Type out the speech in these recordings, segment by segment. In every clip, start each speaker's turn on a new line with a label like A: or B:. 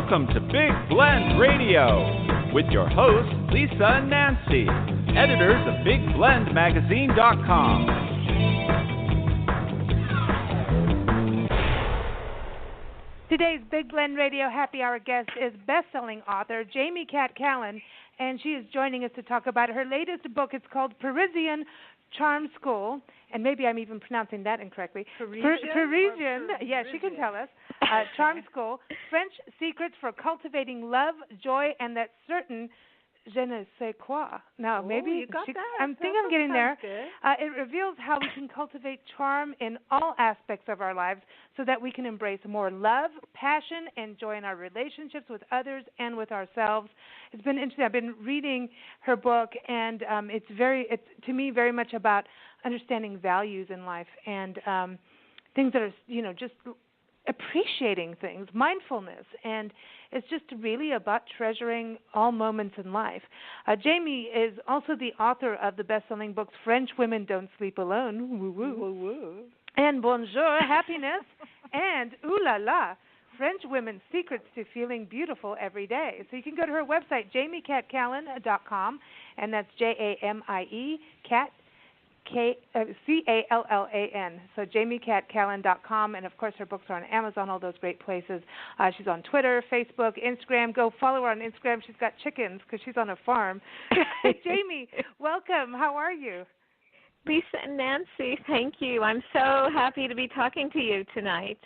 A: Welcome to Big Blend Radio with your hosts, Lisa and Nancy, editors of BigBlendMagazine.com.
B: Today's Big Blend Radio Happy Hour guest is best-selling author Jamie-Cat-Callan, and she is joining us to talk about her latest book. It's called Parisian-Charm-School, and maybe I'm even pronouncing that incorrectly. Parisian, yeah, she can tell us. Charm School, French Secrets for Cultivating Love, Joy, and that certain je ne sais quoi. Now, maybe
C: you got that.
B: I think I'm getting there.
C: Good.
B: It reveals how we can cultivate charm in all aspects of our lives so that we can embrace more love, passion, and joy in our relationships with others and with ourselves. It's been interesting. I've been reading her book, and it's to me very much about understanding values in life and things that are, just appreciating things, mindfulness, and it's just really about treasuring all moments in life. Jamie is also the author of the best-selling books French Women Don't Sleep Alone, woo-woo,
C: Woo-woo.
B: and Bonjour, Happiness, and Ooh La La, French Women's Secrets to Feeling Beautiful Every Day. So you can go to her website, jamie-cat-callan.com, and that's Jamie Callan. So jamie-cat-callan.com, and of course her books are on Amazon, all those great places. She's on Twitter, Facebook, Instagram. Go follow her on Instagram. She's got chickens because she's on a farm. Jamie, welcome. How are you?
C: Lisa and Nancy, thank you. I'm so happy to be talking to you tonight.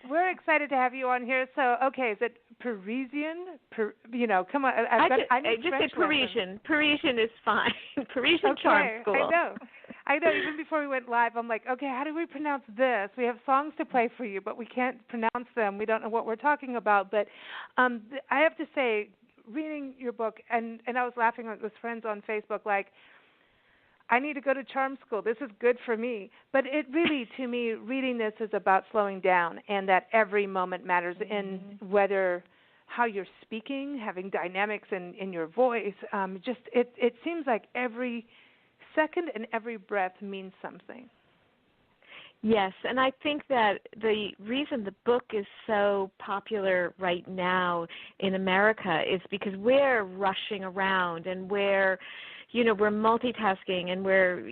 B: We're excited to have you on here. So, okay, is it Parisian? Come on. I need
C: just
B: French
C: say Parisian.
B: lessons.
C: Parisian is fine. Parisian-Charm-School.
B: I know. Even before we went live, I'm like, okay, how do we pronounce this? We have songs to play for you, but we can't pronounce them. We don't know what we're talking about. But I have to say, reading your book, and I was laughing with friends on Facebook, like, I need to go to charm school. This is good for me. But it really, to me, reading this is about slowing down and that every moment matters in whether how you're speaking, having dynamics in your voice. It seems like every second and every breath means something.
C: Yes, and I think that the reason the book is so popular right now in America is because we're rushing around and we're multitasking and we're,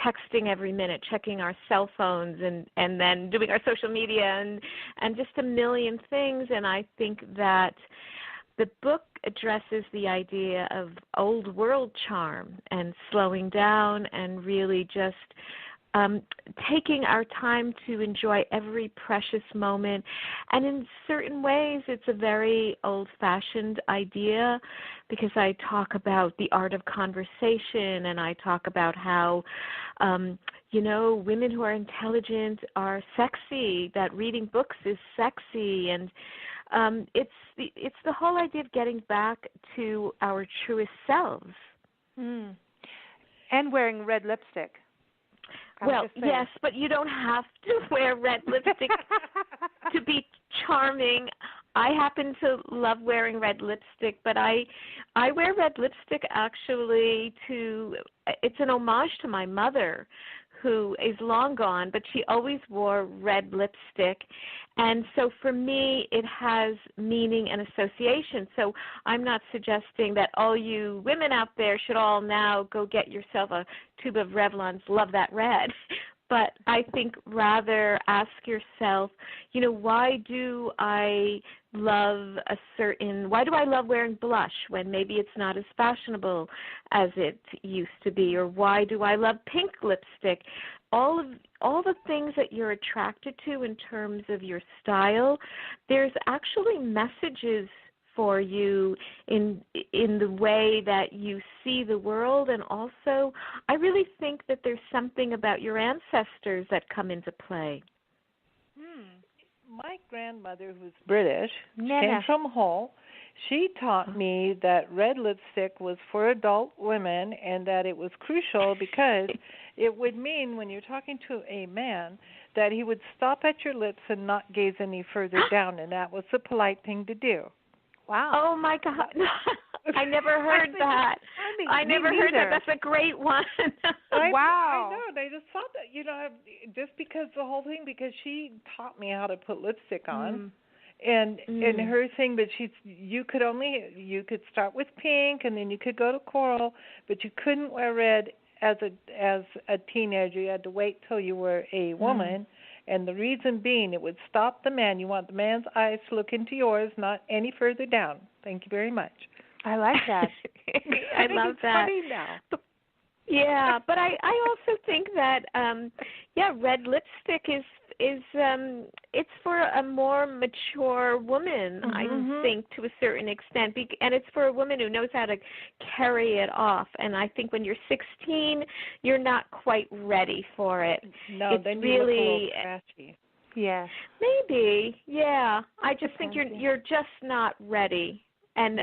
C: texting every minute, checking our cell phones and then doing our social media and just a million things. And I think that the book addresses the idea of old world charm and slowing down and really just taking our time to enjoy every precious moment. And in certain ways, it's a very old-fashioned idea because I talk about the art of conversation and I talk about how, women who are intelligent are sexy, that reading books is sexy. And it's the whole idea of getting back to our truest selves.
B: Mm. And wearing red lipstick.
C: Well, yes, but you don't have to wear red lipstick to be charming. I happen to love wearing red lipstick, but I wear red lipstick actually it's an homage to my mother, who is long gone, but she always wore red lipstick. And so for me, it has meaning and association. So I'm not suggesting that all you women out there should all now go get yourself a tube of Revlon's Love That Red. But I think rather ask yourself, why do I love wearing blush when maybe it's not as fashionable as it used to be? Or why do I love pink lipstick? All the things that you're attracted to in terms of your style, there's actually messages for you in the way that you see the world. And also, I really think that there's something about your ancestors that come into play.
D: My grandmother, who's British, came from Hull. She taught me that red lipstick was for adult women and that it was crucial because it would mean when you're talking to a man that he would stop at your lips and not gaze any further down, and that was the polite thing to do.
B: Wow.
C: Oh, my God. I never heard that. I never heard that. That's a great one.
D: Wow. I know. They just thought that, just because the whole thing, because she taught me how to put lipstick on. And her thing, but you could start with pink and then you could go to coral, but you couldn't wear red as a teenager. You had to wait till you were a woman. And the reason being, it would stop the man. You want the man's eyes to look into yours, not any further down. Thank you very much.
B: I like that.
C: I love that.
D: Funny now.
C: Yeah, but I also think that red lipstick is it's for a more mature woman, I think, to a certain extent, and it's for a woman who knows how to carry it off. And I think when you're 16, you're not quite ready for it.
D: No,
C: it's
D: then you
C: really,
D: look a little trashy.
B: Yeah.
C: Maybe, yeah. I just think you're just not ready, and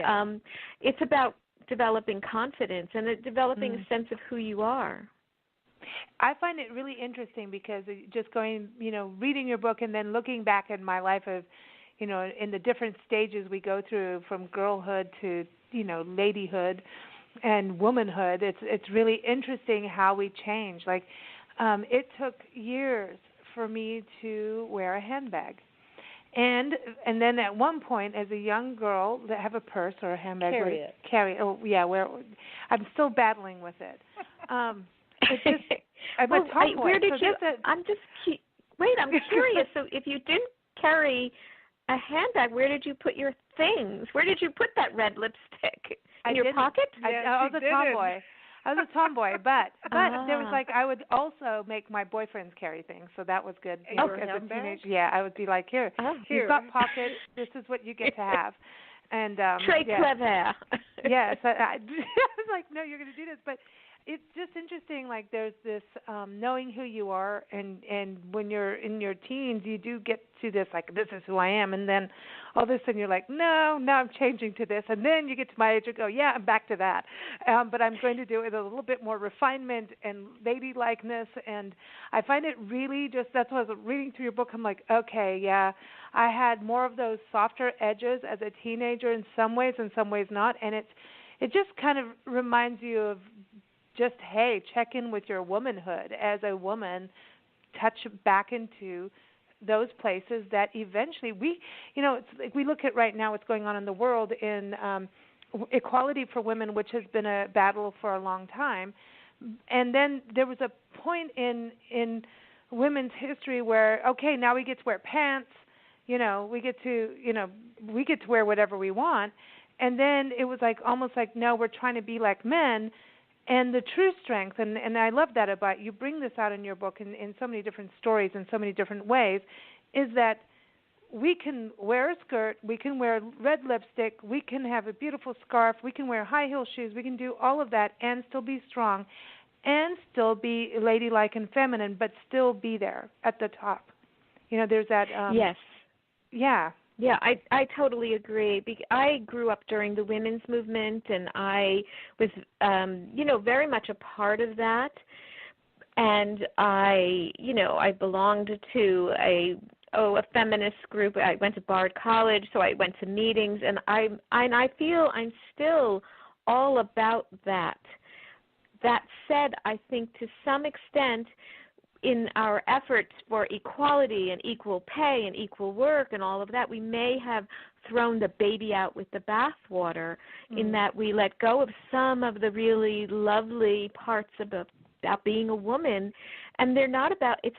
C: it's about developing confidence and developing a sense of who you are.
B: I find it really interesting because just going, reading your book and then looking back at my life of, in the different stages we go through from girlhood to, ladyhood and womanhood, it's really interesting how we change. Like, it took years for me to wear a handbag. And then at one point, as a young girl, to have a purse or a handbag. Carry it. Oh, yeah. I'm still battling with it. It's just, I'm a tomboy.
C: Where did you? I'm curious. So if you didn't carry a handbag, where did you put your things? Where did you put that red lipstick? In your pocket?
B: I was a tomboy. But there was I would also make my boyfriends carry things, so that was good. As a teenager, I would be like, here, you've got pockets. This is what you get to have. And
C: très clever.
B: Yes, I was like, no, you're going to do this, but. It's just interesting, like there's this knowing who you are, and when you're in your teens, you do get to this, like, this is who I am, and then all of a sudden you're like, no, now I'm changing to this, and then you get to my age and go, yeah, I'm back to that, but I'm going to do it with a little bit more refinement and ladylikeliness, and I find it really just, that's why I was reading through your book, I'm like, okay, yeah, I had more of those softer edges as a teenager in some ways not, and it just kind of reminds you of just, hey, check in with your womanhood as a woman, touch back into those places that eventually it's like we look at right now what's going on in the world in equality for women, which has been a battle for a long time. And then there was a point in women's history where, okay, now we get to wear pants, we get to wear whatever we want. And then it was like almost like, no, we're trying to be like men. And the true strength, and I love that about you, bring this out in your book in so many different stories in so many different ways, is that we can wear a skirt, we can wear red lipstick, we can have a beautiful scarf, we can wear high heel shoes, we can do all of that and still be strong and still be ladylike and feminine, but still be there at the top. There's that.
C: Yes.
B: Yeah.
C: Yeah, I totally agree. I grew up during the women's movement, and I was, very much a part of that. And I belonged to a feminist group. I went to Bard College, so I went to meetings, and I feel I'm still all about that. That said, I think to some extent, in our efforts for equality and equal pay and equal work and all of that, we may have thrown the baby out with the bathwater in that we let go of some of the really lovely parts about being a woman. And it's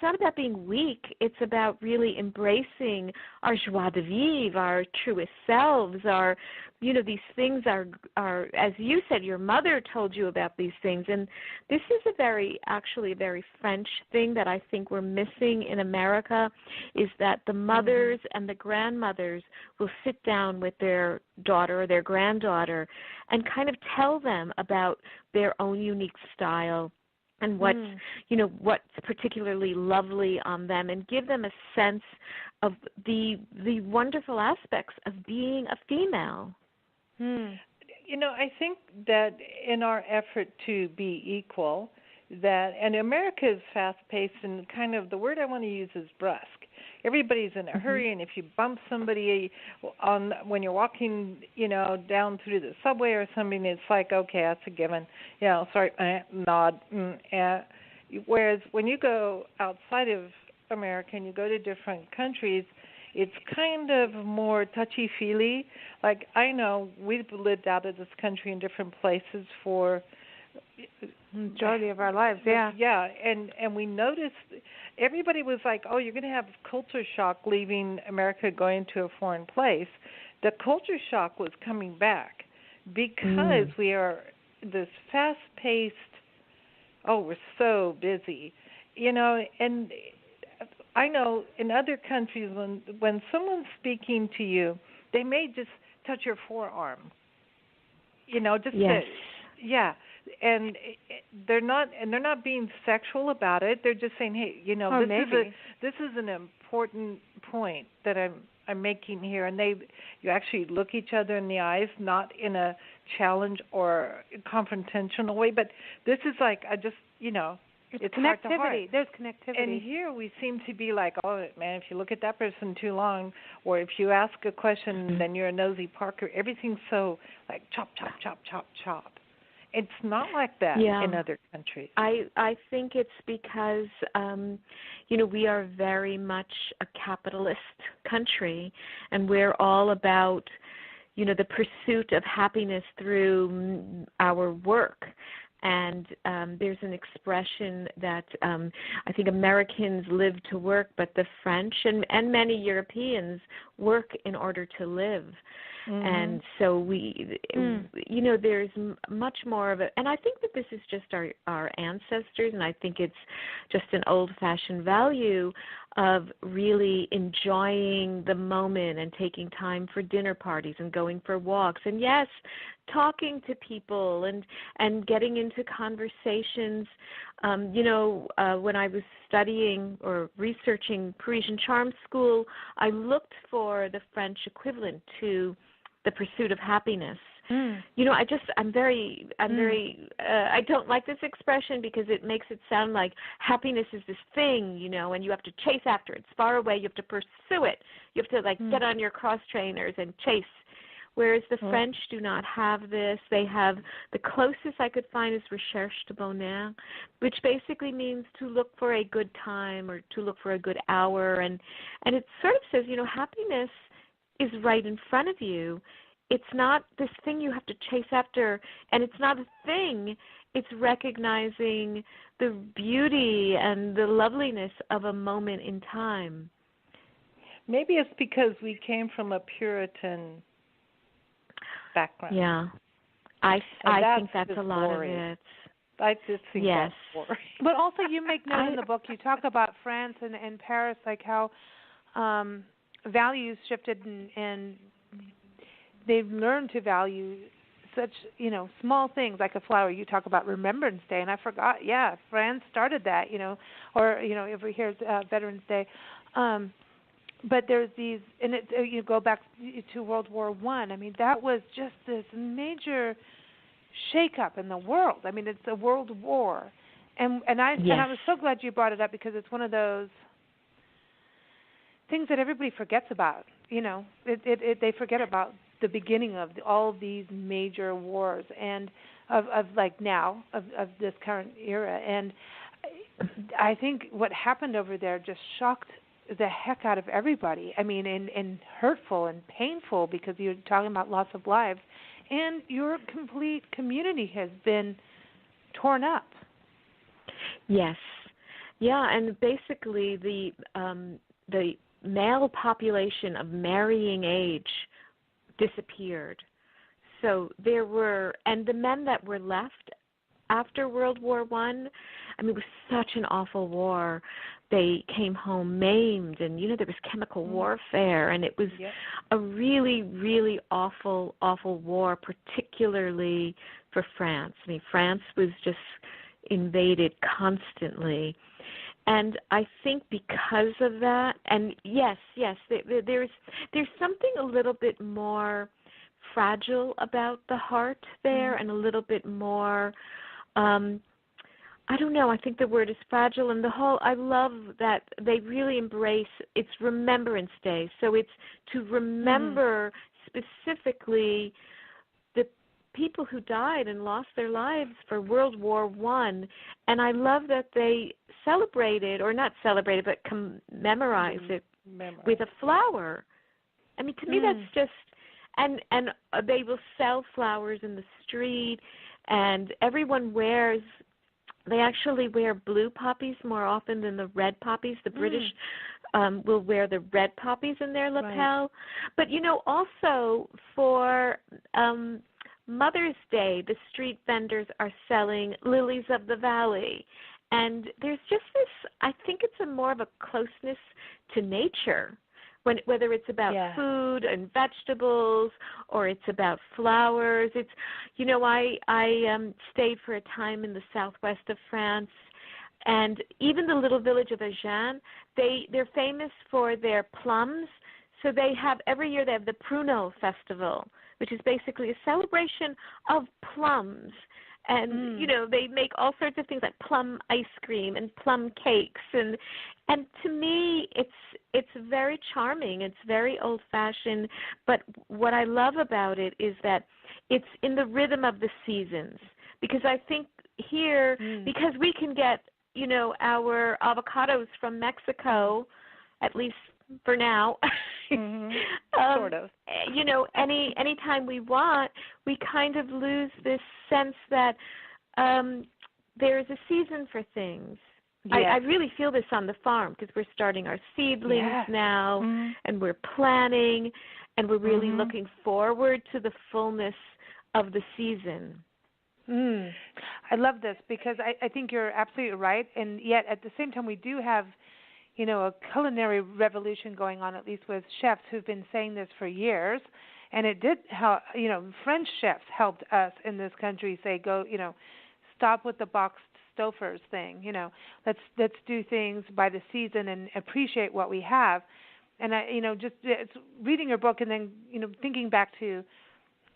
C: not about being weak. It's about really embracing our joie de vivre, our truest selves, our, these things are, as you said, your mother told you about these things. And this is actually a very French thing that I think we're missing in America, is that the mothers and the grandmothers will sit down with their daughter or their granddaughter and kind of tell them about their own unique style and what's particularly lovely on them, and give them a sense of the wonderful aspects of being a female.
D: I think that in our effort to be equal, and America is fast-paced, and kind of the word I want to use is brusque. Everybody's in a hurry, and if you bump somebody when you're walking, down through the subway or something, it's like, okay, that's a given. Sorry, nod. Whereas when you go outside of America and you go to different countries, it's kind of more touchy-feely. Like, I know we've lived out of this country in different places for
B: majority of our lives, yeah.
D: Yeah, and we noticed everybody was like, oh, you're going to have culture shock leaving America going to a foreign place. The culture shock was coming back because we are this fast-paced, we're so busy, and I know in other countries when someone's speaking to you, they may just touch your forearm, just
C: yes.
D: And they're not being sexual about it. They're just saying, hey, this is an important point that I'm making here, and you actually look each other in the eyes, not in a challenge or confrontational way, but this is like it's
B: connectivity.
D: heart to heart.
B: There's connectivity.
D: And here we seem to be like, oh man, if you look at that person too long, or if you ask a question, then you're a nosy Parker. Everything's so like chop, chop, chop, chop, chop. It's not like that in other countries.
C: I think it's because, we are very much a capitalist country, and we're all about, the pursuit of happiness through our work. And there's an expression that I think Americans live to work, but the French and many Europeans work in order to live. Mm-hmm. And so there's much more of it. And I think that this is just our ancestors, and I think it's just an old-fashioned value of really enjoying the moment and taking time for dinner parties and going for walks. And, yes, talking to people and getting into conversations. When I was studying or researching Parisian-Charm-School, I looked for the French equivalent to the pursuit of happiness. I don't like this expression because it makes it sound like happiness is this thing, and you have to chase after it. It's far away. You have to pursue it. You have to get on your cross trainers and chase. Whereas the French do not have this. They have, the closest I could find is recherche de bonheur, which basically means to look for a good time or to look for a good hour. And it sort of says, happiness is right in front of you. It's not this thing you have to chase after, and it's not a thing. It's recognizing the beauty and the loveliness of a moment in time.
D: Maybe it's because we came from a Puritan background.
C: Yeah. I think that's a lot of it.
D: I just think that's boring.
B: But also you make note in the book, you talk about France and Paris, like how values shifted and they've learned to value such, small things like a flower. You talk about Remembrance Day, and I forgot, France started that, or, every year is Veterans Day. But there's these, and you go back to World War I. I mean, that was just this major shake-up in the world. I mean, it's a world war. And I was so glad you brought it up because it's one of those things that everybody forgets about. They forget about the beginning of all of these major wars and of like now of this current era. And I think what happened over there just shocked the heck out of everybody. I mean, and hurtful and painful because you're talking about loss of lives, and your complete community has been torn up.
C: Yes, and basically the male population of marrying age disappeared. So there were, and the men that were left after World War I mean, it was such an awful war. They came home maimed, and, there was chemical warfare, and it was a really, really awful, awful war, particularly for France. I mean, France was just invaded constantly. And I think because of that, and yes, there's something a little bit more fragile about the heart there, and a little bit more, I don't know, I think the word is fragile, and I love that they really embrace, it's Remembrance Day, so it's to remember specifically the people who died and lost their lives for World War I, and I love that they celebrated, or not celebrated, but commemorized it, with a flower. I mean, to me, that's just, and they will sell flowers in the street, and everyone they actually wear blue poppies more often than the red poppies. The British will wear the red poppies in their lapel. Right. But, also for Mother's Day, the street vendors are selling lilies of the valley. And there's just this, I think it's more of a closeness to nature, whether it's about food and vegetables or it's about flowers. It's, I stayed for a time in the southwest of France, and even the little village of Agen, they're famous for their plums. So every year they have the Pruneau Festival, which is basically a celebration of plums. And, they make all sorts of things like plum ice cream and plum cakes. And to me, it's very charming. It's very old-fashioned. But what I love about it is that it's in the rhythm of the seasons. Because I think here, because we can get, our avocados from Mexico, at least for now,
D: sort of.
C: Anytime we want, we kind of lose this sense that there is a season for things. Yes. I really feel this on the farm because we're starting our seedlings now, and we're planning, and we're really looking forward to the fullness of the season.
B: I love this because I think you're absolutely right, and yet at the same time we do have a culinary revolution going on, at least with chefs who've been saying this for years. And it did help, French chefs helped us in this country say, stop with the boxed Stouffer's thing. Let's do things by the season and appreciate what we have. And it's reading your book and then, thinking back to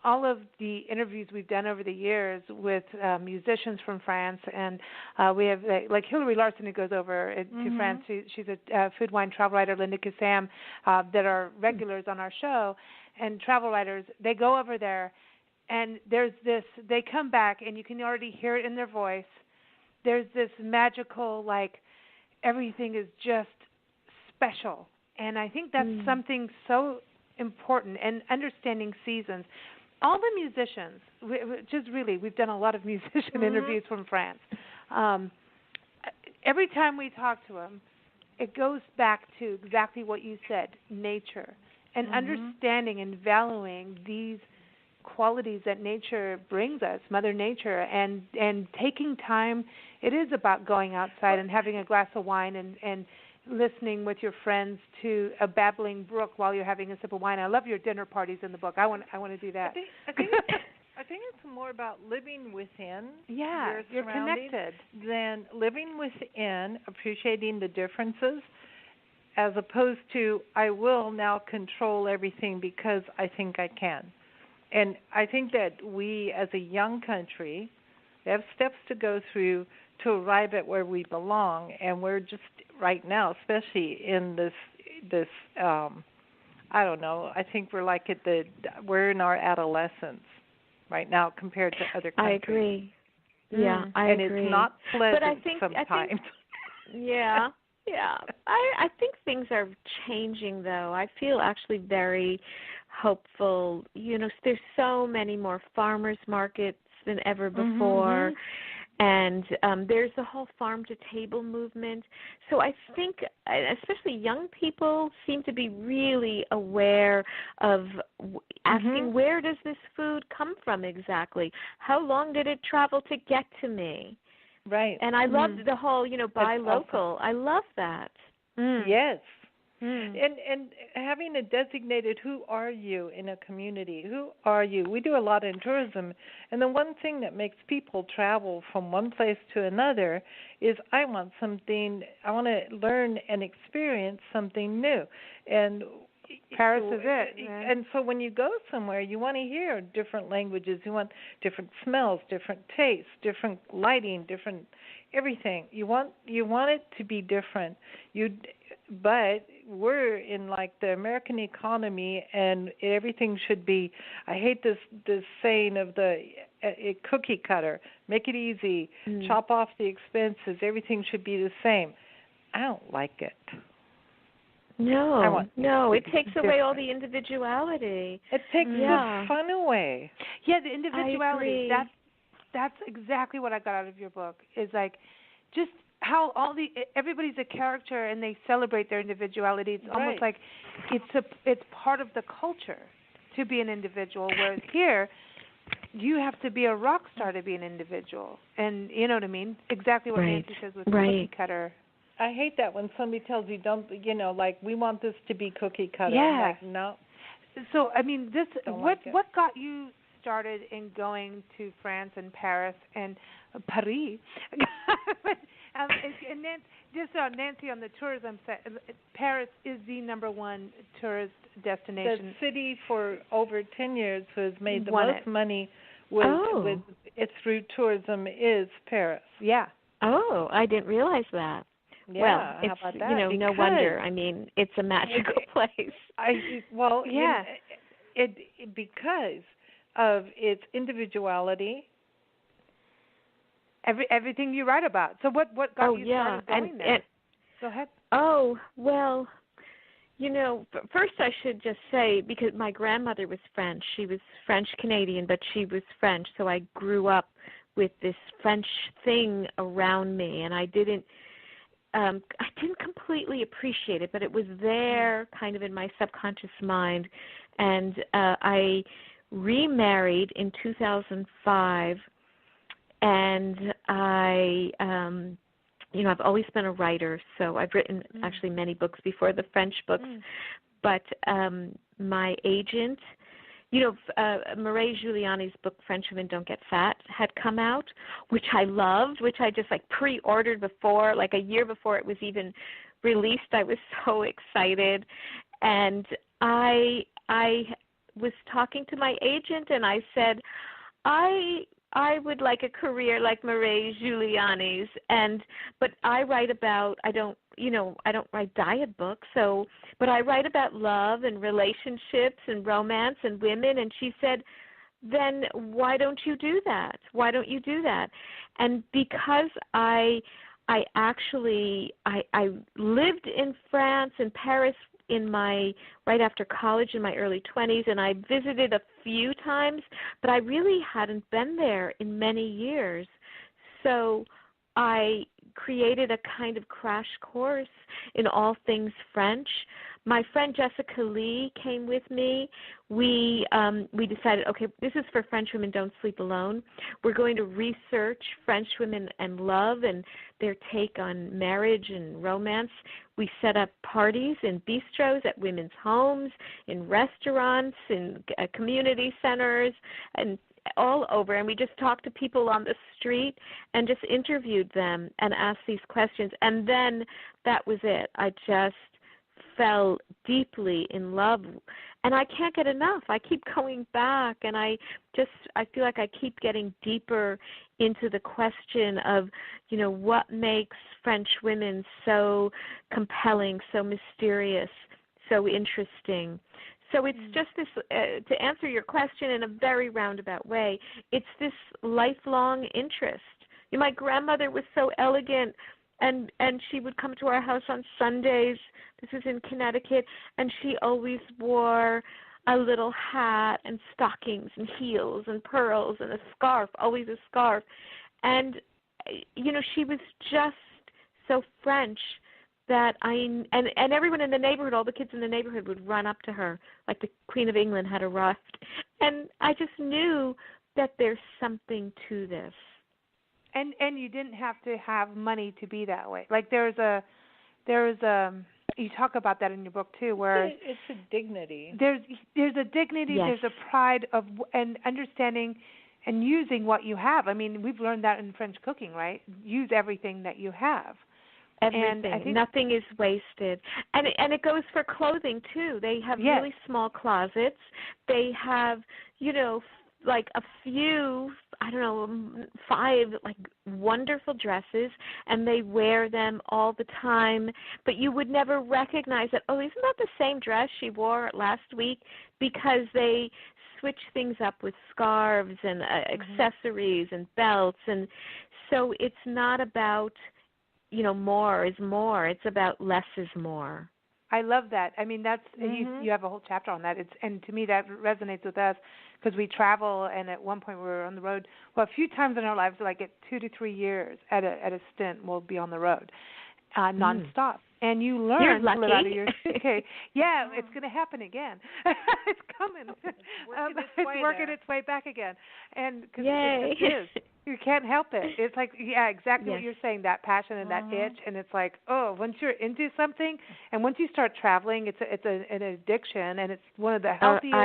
B: all of the interviews we've done over the years with musicians from France, and we have like Hilary Larson, who goes over to France. She's a food, wine, travel writer. Linda Kassam, that are regulars on our show, and travel writers. They go over there, and there's this. They come back, and you can already hear it in their voice. There's this magical, everything is just special, and I think that's something so important. And understanding seasons. All the musicians, we've done a lot of musician interviews from France. Every time we talk to them, it goes back to exactly what you said, nature, and understanding and valuing these qualities that nature brings us, Mother Nature, and taking time. It is about going outside and having a glass of wine and listening with your friends to a babbling brook while you're having a sip of wine. I love your dinner parties in the book. I want to do that.
D: I think it's more about living within.
B: Yeah, you're connected.
D: Than living within, appreciating the differences, as opposed to I will now control everything because I think I can. And I think that we, as a young country, have steps to go through to arrive at where we belong, and we're just right now, especially in this I don't know, I think we're we're in our adolescence right now compared to other countries.
C: I agree. Yeah, I
D: agree.
C: And
D: it's not pleasant
C: but I think,
D: sometimes.
C: I think things are changing, though. I feel actually very hopeful. There's so many more farmers markets than ever before. And there's the whole farm-to-table movement. So I think especially young people seem to be really aware of asking, where does this food come from exactly? How long did it travel to get to me?
D: Right.
C: And I love the whole, buy
D: That's
C: local.
D: awesome.
C: I love that.
D: Yes. And having a designated, who are you in a community? Who are you? We do a lot in tourism, and the one thing that makes people travel from one place to another is I want to learn and experience something new. And
B: Paris is it.
D: Yeah. And so when you go somewhere, you want to hear different languages. You want different smells, different tastes, different lighting, different everything. You want it to be different. But we're in the American economy, and everything should be. I hate this saying of the cookie cutter. Make it easy. Chop off the expenses. Everything should be the same. I don't like it.
C: No, it takes away all the individuality.
D: It takes the fun away.
B: Yeah, the individuality.
C: I agree.
B: That's exactly what I got out of your book. Is like just how everybody's a character and they celebrate their individuality. It's almost like it's part of the culture to be an individual. Whereas here, you have to be a rock star to be an individual, and you know what I mean. Exactly what Nancy says with cookie cutter.
D: I hate that when somebody tells you like we want this to be cookie cutter.
B: Yeah.
D: I'm like, no.
B: So I mean, what got you started in going to France and Paris and Paris? And Nancy on the tourism side, Paris is the #1 tourist destination.
D: The city for over 10 years who has made the most money with it through tourism is Paris.
B: Yeah.
C: Oh, I didn't realize that.
D: Yeah,
C: well, it's,
D: how about that?
C: No wonder. I mean, it's a magical place.
D: Because of its individuality.
B: Everything you write about. So what got you started going there? Go ahead.
C: Oh, well, first I should just say, because my grandmother was French. She was French-Canadian, but she was French, so I grew up with this French thing around me, and I didn't completely appreciate it, but it was there kind of in my subconscious mind. And I remarried in 2005, and I've always been a writer, so I've written actually many books before the French books. But my agent, Murray Giuliani's book, French Women Don't Get Fat, had come out, which I loved, which I just pre-ordered before, a year before it was even released. I was so excited. And I was talking to my agent, and I said, I would like a career like Murray Giuliani's, but I write about, I don't write diet books, but I write about love and relationships and romance and women. And she said, then why don't you do that? Why don't you do that? And because I lived in France and Paris right after college in my early 20s, and I visited a few times, but I really hadn't been there in many years. So I created a kind of crash course in all things French. My friend Jessica Lee came with me. We decided, okay, this is for French Women Don't Sleep Alone. We're going to research French women and love and their take on marriage and romance. We set up parties in bistros, at women's homes, in restaurants, in community centers, and all over. And we just talked to people on the street and just interviewed them and asked these questions. And then that was it. I just fell deeply in love, and I can't get enough. I keep going back, and I feel like I keep getting deeper into the question of, what makes French women so compelling, so mysterious, so interesting. So it's just this, to answer your question in a very roundabout way, it's this lifelong interest. My grandmother was so elegant, and she would come to our house on Sundays. This is in Connecticut, and she always wore a little hat and stockings and heels and pearls and a scarf, always a scarf. And, she was just so French that and everyone in the neighborhood, all the kids in the neighborhood would run up to her like the Queen of England had arrived. And I just knew that there's something to this.
B: And you didn't have to have money to be that way. Like there's you talk about that in your book too, where
D: it's a dignity.
B: There's a dignity.
C: Yes.
B: There's a pride of and understanding and using what you have. I mean, we've learned that in French cooking, right? Use everything that you have.
C: Everything.
B: And I think
C: nothing is wasted. And it goes for clothing too. They have really small closets. They have, like a few, 5 wonderful dresses, and they wear them all the time. But you would never recognize that, isn't that the same dress she wore last week? Because they switch things up with scarves and accessories and belts. And so it's not about, more is more. It's about less is more.
B: I love that. I mean, that's you have a whole chapter on that. And to me that resonates with us because we travel, and at one point we were on the road. Well, a few times in our lives, like at 2 to 3 years at a stint, we'll be on the road, nonstop. And you learn to live out of your suitcase. Yeah, it's going to happen again. It's coming. It's working its way back again. And cause it is. You can't help it. It's like, exactly what you're saying, that passion and that itch. And it's like, once you're into something, and once you start traveling, it's an addiction, and it's one of the healthiest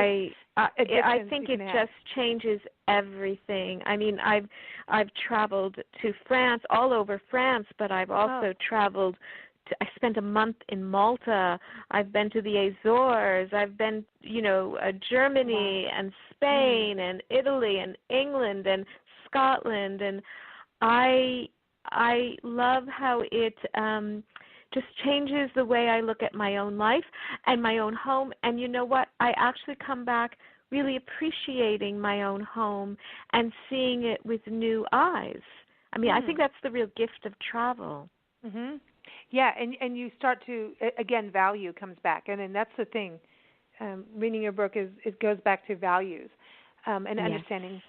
C: I think it just changes everything. I mean, I've traveled to France, all over France, but I've also traveled. I spent a month in Malta. I've been to the Azores. I've been, Germany and Spain and Italy and England and Scotland, and I love how it just changes the way I look at my own life and my own home. And you know what? I actually come back really appreciating my own home and seeing it with new eyes. I mean, I think that's the real gift of travel.
B: Mhm. Yeah, and you start to, again, value comes back. And that's the thing. Reading your book it goes back to values and understanding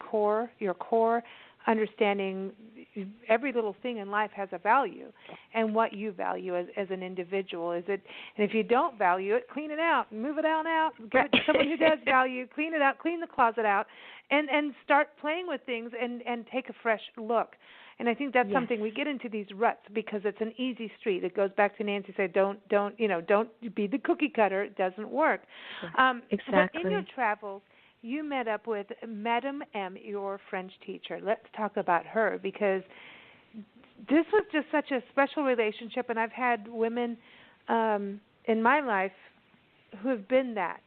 B: your core, understanding every little thing in life has a value and what you value as an individual. And if you don't value it, clean it out, move it on out, give it to someone who does value, clean it out, clean the closet out, and start playing with things and take a fresh look. And I think that's something we get into these ruts because it's an easy street. It goes back to Nancy said, don't be the cookie cutter. It doesn't work.
C: Exactly.
B: But in your travels, you met up with Madame M, your French teacher. Let's talk about her because this was just such a special relationship, and I've had women in my life who have been that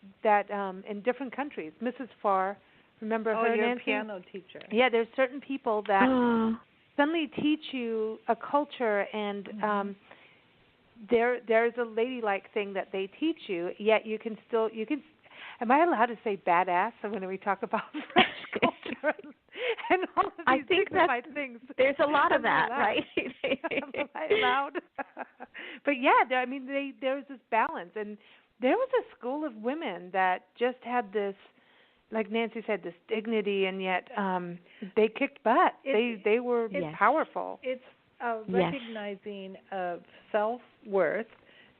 B: in different countries. Mrs. Farr, remember her,
D: your
B: Nancy?
D: piano teacher.
B: Yeah, there's certain people that suddenly teach you a culture, and there's a ladylike thing that they teach you, yet you can. Am I allowed to say badass when we talk about French culture and all of these dignified things?
C: There's a lot of that, right?
B: Am I allowed? But I mean, there's this balance, and there was a school of women that just had this, like Nancy said, this dignity, and yet they kicked butt. They were powerful.
D: It's a recognizing of self-worth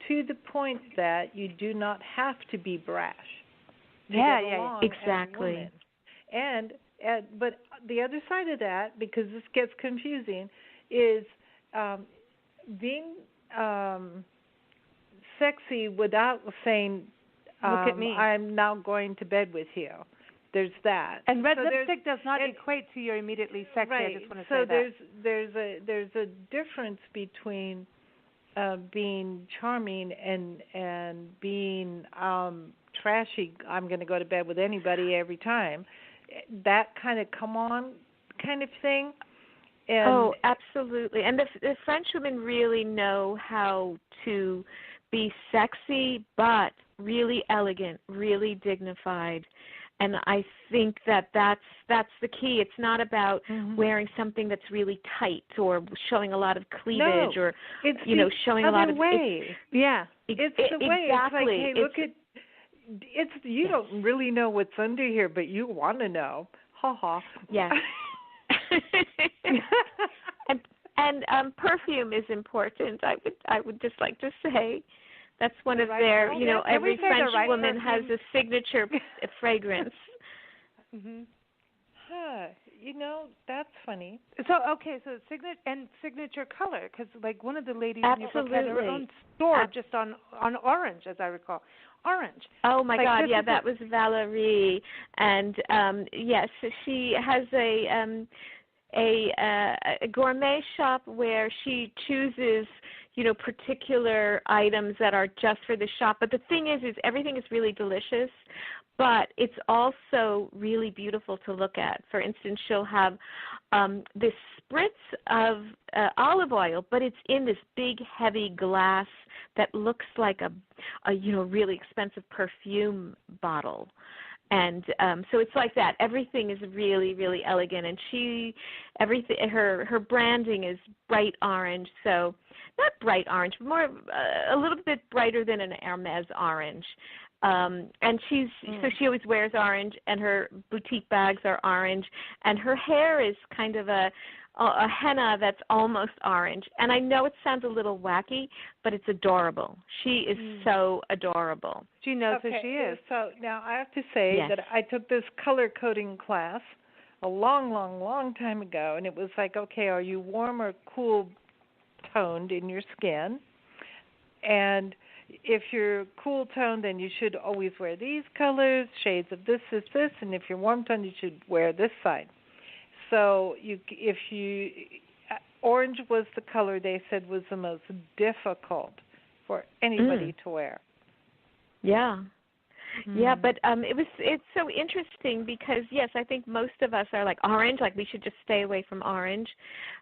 D: to the point that you do not have to be brash.
C: Exactly.
D: And but the other side of that, because this gets confusing, is being sexy without saying,
B: "Look at me,
D: I'm now going to bed with you." There's that.
B: And red lipstick does not equate to you're immediately sexy.
D: Right.
B: I just want to say that.
D: So there's a difference between being charming and being trashy. I'm going to go to bed with anybody every time. That kind of come on kind of thing. And
C: absolutely. And the French women really know how to be sexy, but really elegant, really dignified. And I think that's the key. It's not about wearing something that's really tight or showing a lot of cleavage or showing a lot of
D: way.
C: It's the way.
D: It's like, hey,
C: look
D: at you don't really know what's under here, but you want to know. Ha ha.
C: Yes. and perfume is important. I would just like to say. That's one of their, every French woman has a signature fragrance.
B: Mm-hmm.
D: That's funny.
B: So signature color, because like one of the ladies in your book had her own store just on orange, as I recall. Orange.
C: Oh my God! Yeah, that was Valerie, and yes, she has a gourmet shop where she chooses particular items that are just for the shop. But the thing is everything is really delicious, but it's also really beautiful to look at. For instance, she'll have this spritz of olive oil, but it's in this big, heavy glass that looks like a really expensive perfume bottle. And so it's like that. Everything is really, really elegant, and her branding is bright orange. So not bright orange, but more a little bit brighter than an Hermes orange. And so she always wears orange, and her boutique bags are orange, and her hair is kind of a henna that's almost orange. And I know it sounds a little wacky, but it's adorable. She is so adorable.
B: She knows who she is.
D: So now I have to say that I took this color coding class a long, long, long time ago, and it was like, okay, are you warm or cool toned in your skin? And if you're cool toned, then you should always wear these colors, shades of this, and if you're warm toned, you should wear this side. So orange was the color they said was the most difficult for anybody to wear.
C: Yeah. Yeah, but it's so interesting because, yes, I think most of us are like orange, like we should just stay away from orange.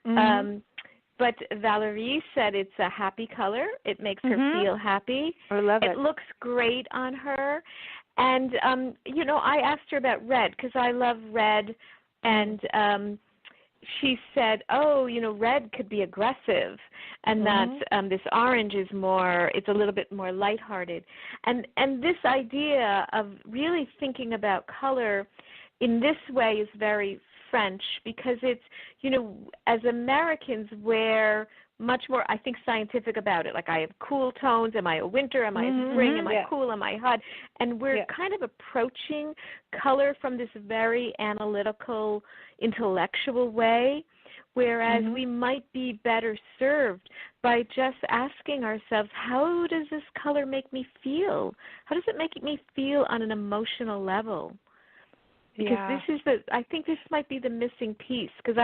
C: But Valerie said it's a happy color. It makes her feel happy.
B: I love it.
C: It looks great on her. And, I asked her about red because I love red. And she said, red could be aggressive. And that this orange is it's a little bit more lighthearted. And this idea of really thinking about color in this way is very French because it's, as Americans, we're much more, I think, scientific about it. Like I have cool tones. Am I a winter? Am I a spring? Am I cool? Am I hot? And we're kind of approaching color from this very analytical, intellectual way, whereas we might be better served by just asking ourselves, how does this color make me feel? How does it make me feel on an emotional level? Because I think this might be the missing piece. Because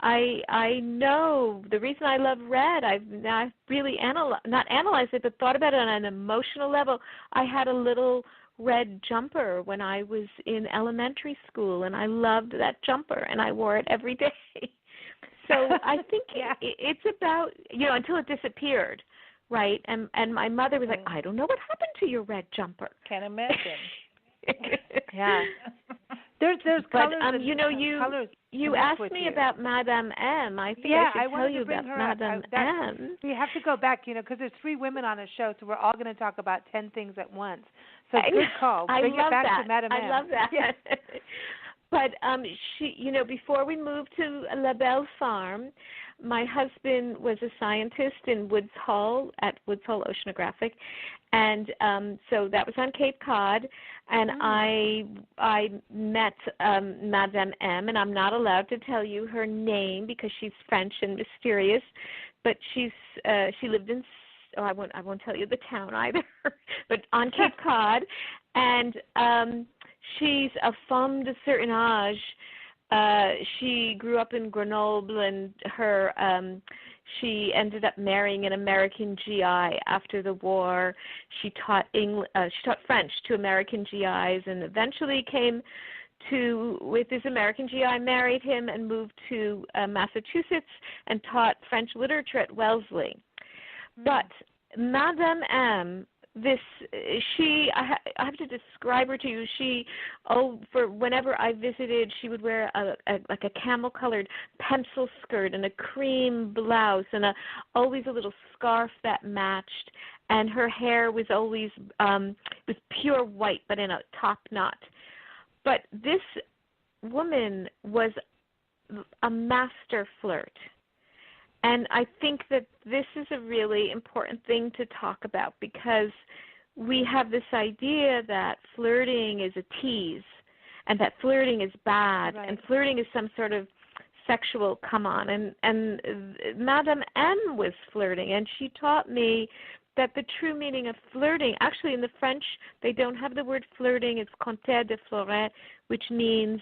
C: I know the reason I love red. I've really not analyzed it, but thought about it on an emotional level. I had a little red jumper when I was in elementary school, and I loved that jumper, and I wore it every day. So I think it's about until it disappeared, right? And my mother was like, I don't know what happened to your red jumper.
D: Can't imagine.
B: Yeah. There's
C: but,
B: colors.
C: You asked me about Madame M. I think I should tell you about Madame M.
B: We have to go back, because there's 3 women on a show, so we're all going to talk about 10 things at once. So good call. Bring it back to Madame M.
C: I love that. Yeah. But she, before we moved to La Belle Farm, my husband was a scientist in Woods Hole at Woods Hole Oceanographic, and so that was on Cape Cod, and I met Madame M, and I'm not allowed to tell you her name because she's French and mysterious, but she lived in I won't tell you the town either, but on Cape Cod, and she's a femme de certain âge. She grew up in Grenoble, and she ended up marrying an American GI after the war. She taught French to American GIs, and eventually came with this American GI, married him, and moved to Massachusetts and taught French literature at Wellesley. But Madame M, I have to describe her to you. For whenever I visited, she would wear like a camel-colored pencil skirt and a cream blouse and always a little scarf that matched. And her hair was always was pure white, but in a top knot. But this woman was a master flirt. And I think that this is a really important thing to talk about because we have this idea that flirting is a tease and that flirting is bad and flirting is some sort of sexual come on. And Madame M was flirting, and she taught me that the true meaning of flirting, actually in the French, they don't have the word flirting. It's conter de fleuret, which means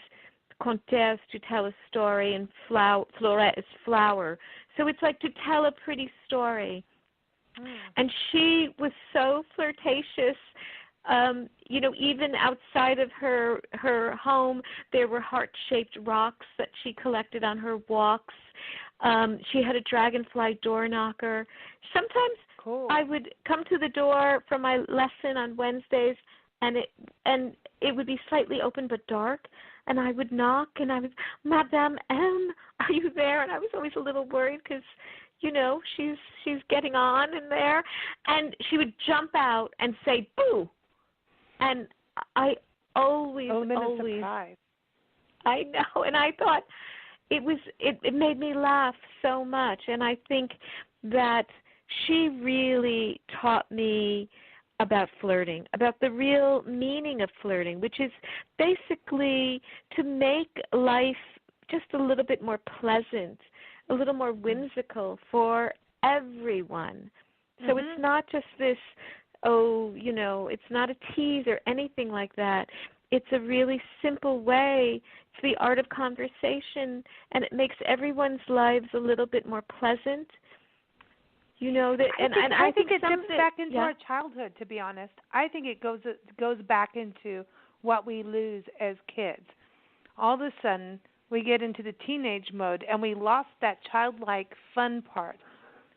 C: conter is to tell a story, and fleuret is flower. So it's like to tell a pretty story. And she was so flirtatious. Even outside of her home, there were heart-shaped rocks that she collected on her walks. She had a dragonfly door knocker. Sometimes I would come to the door for my lesson on Wednesdays, and it would be slightly open but dark, and I would knock, and I was, Madame M, are you there? And I was always a little worried because, you know, she's getting on in there, and she would jump out and say, boo, and I always,
B: surprise.
C: I know, and I thought it made me laugh so much, and I think that she really taught me about flirting, about the real meaning of flirting, which is basically to make life just a little bit more pleasant, a little more whimsical for everyone. So it's not just this, it's not a tease or anything like that. It's a really simple way. It's the art of conversation, and it makes everyone's lives a little bit more pleasant. You know that,
B: I think it dips back into our childhood. To be honest, I think it goes back into what we lose as kids. All of a sudden, we get into the teenage mode, and we lost that childlike fun part,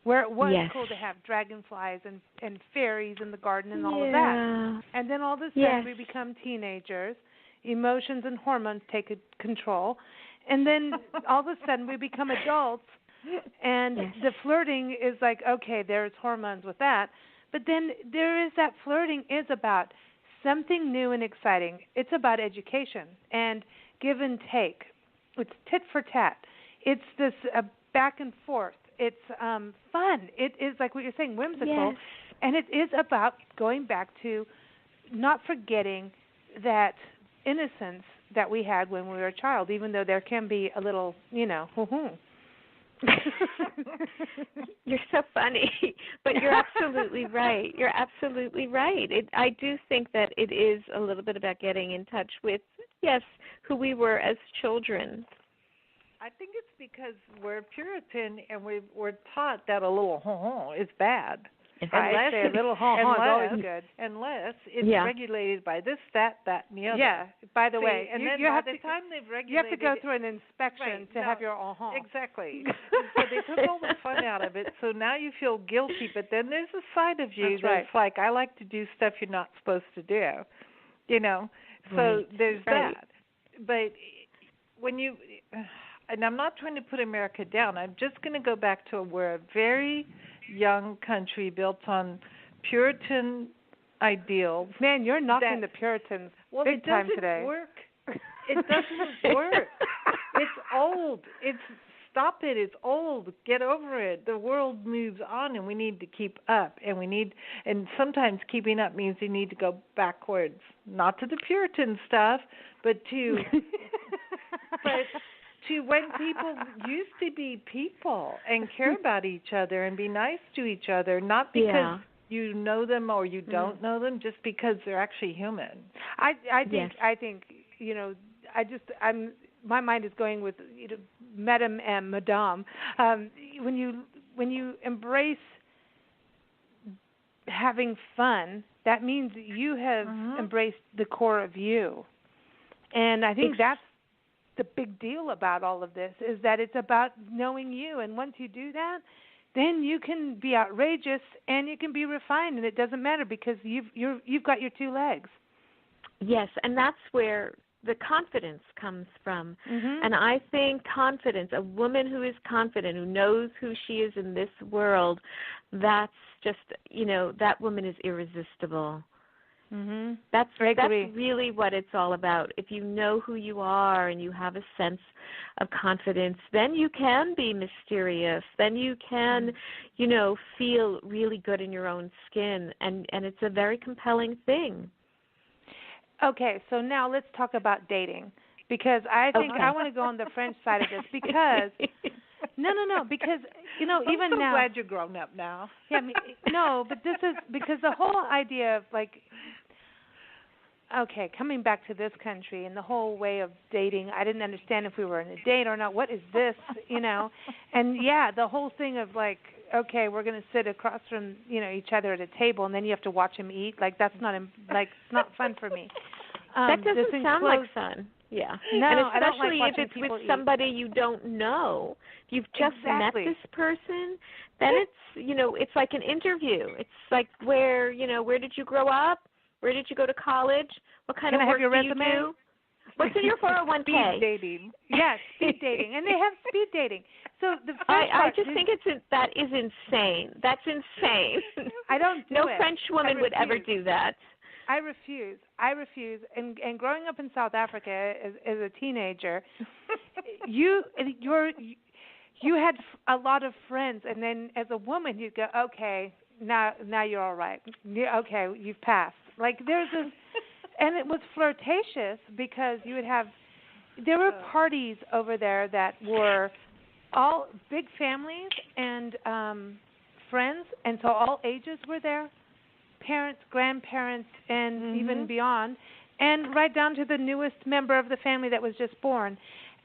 B: where it was cool to have dragonflies and fairies in the garden and all of that. And then all of a sudden, we become teenagers. Emotions and hormones take control, and then all of a sudden, we become adults. And the flirting is like, okay, there's hormones with that. But then there is that flirting is about something new and exciting. It's about education and give and take. It's tit for tat. It's this back and forth. It's fun. It is like what you're saying, whimsical. And it is about going back to not forgetting that innocence that we had when we were a child, even though there can be a little, hoo-hoo.
C: You're so funny, but you're absolutely right. You're absolutely right. I do think that it is a little bit about getting in touch with, who we were as children.
D: I think it's because we're Puritan and we're taught that a little is bad.
B: Unless a little is always good.
D: Unless it's regulated by this, that, and the other.
B: Yeah. By the way,
D: and then by the time they've regulated,
B: you have to go through an inspection to have your
D: Exactly. So they took all the fun out of it. So now you feel guilty, but then there's a side of you that's like, I like to do stuff you're not supposed to do. So there's that. But when you, and I'm not trying to put America down. I'm just going to go back to we're a very young country built on Puritan ideals.
B: Man, you're knocking the Puritans big time today.
D: It doesn't work. It's old. Stop it. It's old. Get over it. The world moves on, and we need to keep up. And sometimes keeping up means you need to go backwards, not to the Puritan stuff, but to when people used to be people and care about each other and be nice to each other, not because you know them or you don't know them, just because they're actually human.
B: I think my mind is going with Madame and Madame. When you embrace having fun, that means you have embraced the core of you, and I think that's the big deal about all of this, is that it's about knowing you, and once you do that, then you can be outrageous and you can be refined, and it doesn't matter because you've got your two legs.
C: Yes, and that's where the confidence comes from. And I think confidence, a woman who is confident, who knows who she is in this world, that's just, that woman is irresistible. That's really what it's all about. If you know who you are and you have a sense of confidence, then you can be mysterious. Then you can, feel really good in your own skin, and it's a very compelling thing.
B: Okay, so now let's talk about dating, because I think I want to go on the French side of this because because even
D: I'm
B: now.
D: I'm glad you're grown up now.
B: But this is because the whole idea of coming back to this country and the whole way of dating, I didn't understand if we were in a date or not. What is this, And the whole thing of we're going to sit across from each other at a table and then you have to watch them eat. That's not it's not fun for me.
C: That doesn't sound like fun. Yeah.
B: No,
C: and
B: I don't like
C: especially
B: watching
C: if it's
B: people
C: with somebody you don't know. If you've just met this person, then it's it's like an interview. It's like where did you grow up? Where did you go to college? What kind
B: Can
C: of
B: I
C: work
B: have your
C: do
B: resume?
C: you do? What's in your 401k?
D: Speed dating.
B: Yes, speed dating, and they have speed dating. So the French
C: I just think that is insane. That's insane.
B: I don't do
C: no
B: it.
C: French woman would ever do that.
B: I refuse. And growing up in South Africa as a teenager, you had a lot of friends, and then as a woman you go, okay, now you're all right. Okay, you've passed. Like there's this, and it was flirtatious because there were parties over there that were all big families and friends, and so all ages were there, parents, grandparents, and even beyond, and right down to the newest member of the family that was just born.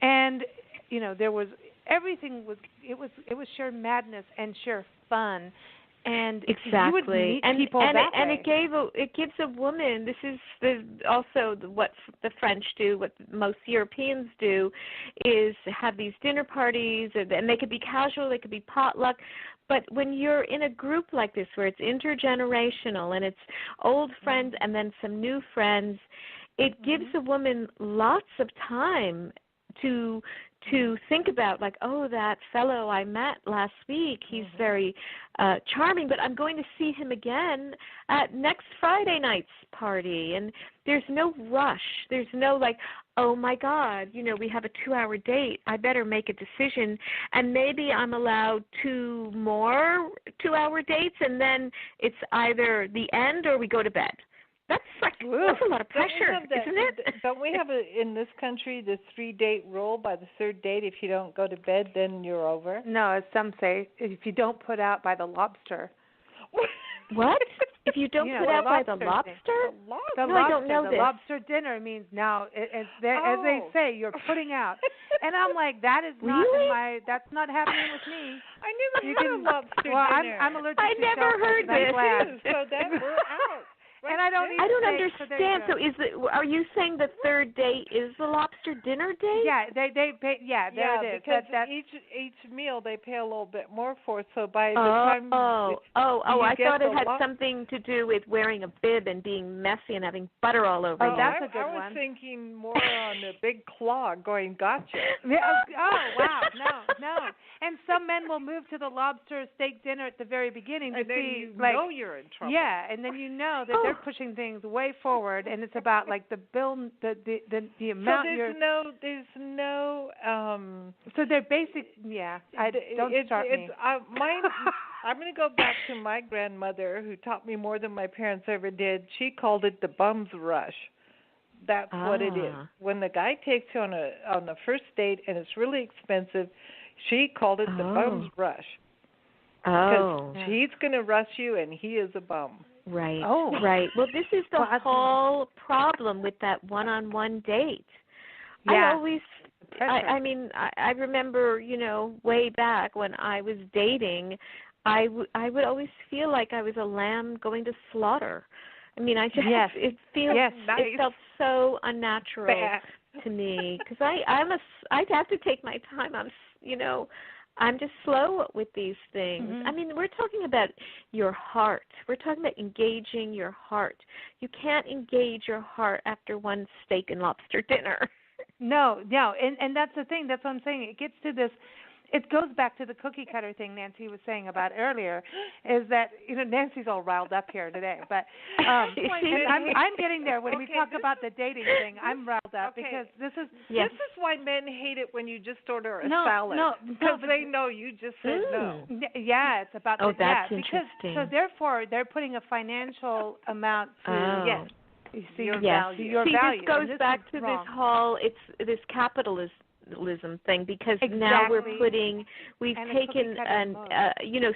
B: And there was it was sheer madness and sheer fun. And
C: exactly.
B: You would meet people that way.
C: It gives a woman. This is also what the French do. What most Europeans do is have these dinner parties, and they could be casual, they could be potluck. But when you're in a group like this, where it's intergenerational and it's old friends and then some new friends, it gives a woman lots of time to think about, like, oh, that fellow I met last week, he's very charming, but I'm going to see him again at next Friday night's party. And there's no rush. There's no, like, oh, my God, we have a 2-hour date. I better make a decision. And maybe I'm allowed 2 more 2-hour dates, and then it's either the end or we go to bed. That's a lot of pressure, isn't it?
D: Don't we have in this country the 3-date rule? By the 3rd date, if you don't go to bed, then you're over.
B: No, as some say, if you don't put out by the lobster.
C: What? If you don't put out by the lobster? I don't know
B: the
C: this.
B: Lobster dinner means now, as they say, you're putting out. And I'm like, that is not that's not happening with me.
D: I never heard of lobster dinner.
B: I'm allergic to
C: I never heard this.
D: So then we're out.
B: And I don't
C: understand. So are you saying the 3rd date is the lobster dinner date?
B: Yeah, they pay. Yeah, there it is.
D: Because each meal they pay a little bit more for. So by the time
C: I thought it had something to do with wearing a bib and being messy and having butter all over you.
B: That's a good one.
D: I was thinking more on the big claw going gotcha.
B: Wow, no. And some men will move to the lobster steak dinner at the very beginning to see,
D: you're in trouble.
B: Yeah, and then that they're pushing things way forward, and it's about like the bill, the amount.
D: So there's no.
B: So they're basic. Yeah, don't start me.
D: I'm going to go back to my grandmother, who taught me more than my parents ever did. She called it the bum's rush. That's what it is. When the guy takes you on a first date and it's really expensive, she called it the bum's rush. Because he's going to rush you, and he is a bum.
C: Right. Right. Well, this is the whole problem with that one-on-one date.
B: Yeah.
C: I remember, way back when I was dating, I would always feel like I was a lamb going to slaughter. I mean, it felt so unnatural to me, because I'd have to take my time. I'm just slow with these things. I mean, we're talking about your heart. We're talking about engaging your heart. You can't engage your heart after one steak and lobster dinner.
B: No, and that's the thing. That's what I'm saying. It gets to this. It goes back to the cookie cutter thing Nancy was saying about earlier, is that Nancy's all riled up here today, but I'm getting there when we talk about the dating thing. I'm riled up because this is
D: why men hate it when you just order a salad. Because they know you just said no.
B: Yeah, it's about
C: that's interesting.
B: So therefore they're putting a financial amount to you see your value. Your value.
C: This goes back to this whole this capitalism thing, because now we've taken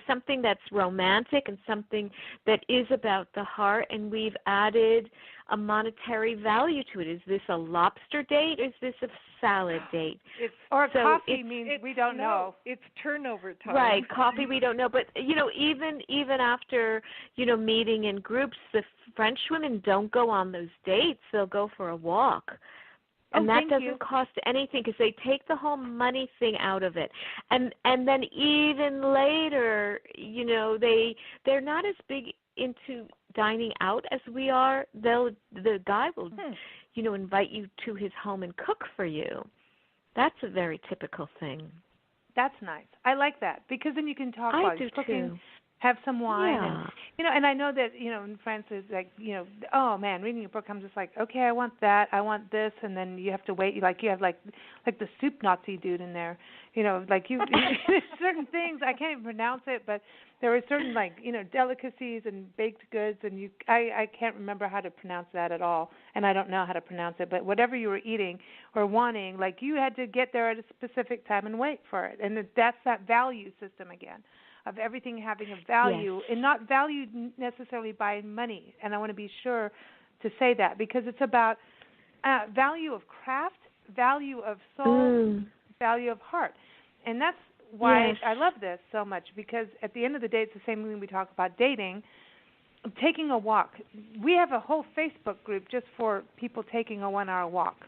C: something that's romantic and something that is about the heart, and we've added a monetary value to it. Is this a lobster date? Is this a salad date?
B: Coffee means we don't know.
D: It's turnover time.
C: Right, coffee we don't know. But even after meeting in groups, the French women don't go on those dates. They'll go for a walk. And that doesn't cost anything because they take the whole money thing out of it. And then even later, you know, they're not as big into dining out as we are. The guy will, you know, invite you to his home and cook for you. That's a very typical thing.
B: That's nice. I like that because then you can talk while you're cooking.
C: Too.
B: Have some wine,
C: yeah.
B: and you know. And I know that in France is like oh man, reading a book. I'm just like, okay, I want that, I want this, and then you have to wait. You have like the soup Nazi dude in there, like you certain things I can't even pronounce it, but there were certain delicacies and baked goods, and I can't remember how to pronounce that at all, and I don't know how to pronounce it. But whatever you were eating or wanting, like you had to get there at a specific time and wait for it, and that's that value system again. Of everything having a value and not valued necessarily by money. And I want to be sure to say that because it's about value of craft, value of soul, value of heart. And that's why I love this so much because at the end of the day, it's the same when we talk about dating, taking a walk. We have a whole Facebook group just for people taking a 1 hour walk.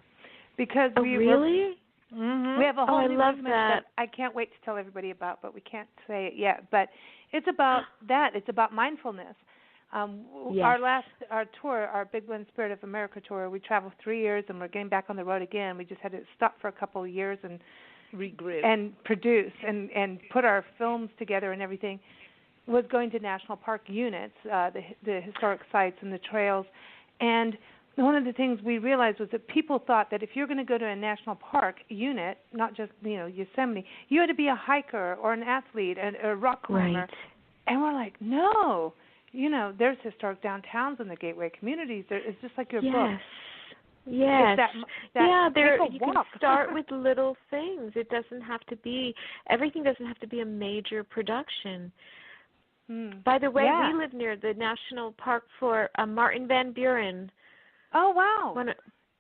B: Because
C: really?
B: We have a whole new movement
C: that
B: I can't wait to tell everybody about, but we can't say it yet. But it's about that. It's about mindfulness. Our tour, our Big Blend Spirit of America tour, we traveled 3 years and we're getting back on the road again. We just had to stop for a couple of years and
D: regroup
B: and produce and put our films together and everything. Was going to national park units, the historic sites and the trails, and one of the things we realized was that people thought that if you're going to go to a national park unit, not just Yosemite, you had to be a hiker or an athlete and a rock climber.
C: Right.
B: And we're like, no, there's historic downtowns in the gateway communities. It's just like your book.
C: Yes.
B: You
C: can start with little things. It doesn't have to be everything. Doesn't have to be a major production. By the way, we live near the national park for Martin Van Buren.
B: Oh, wow.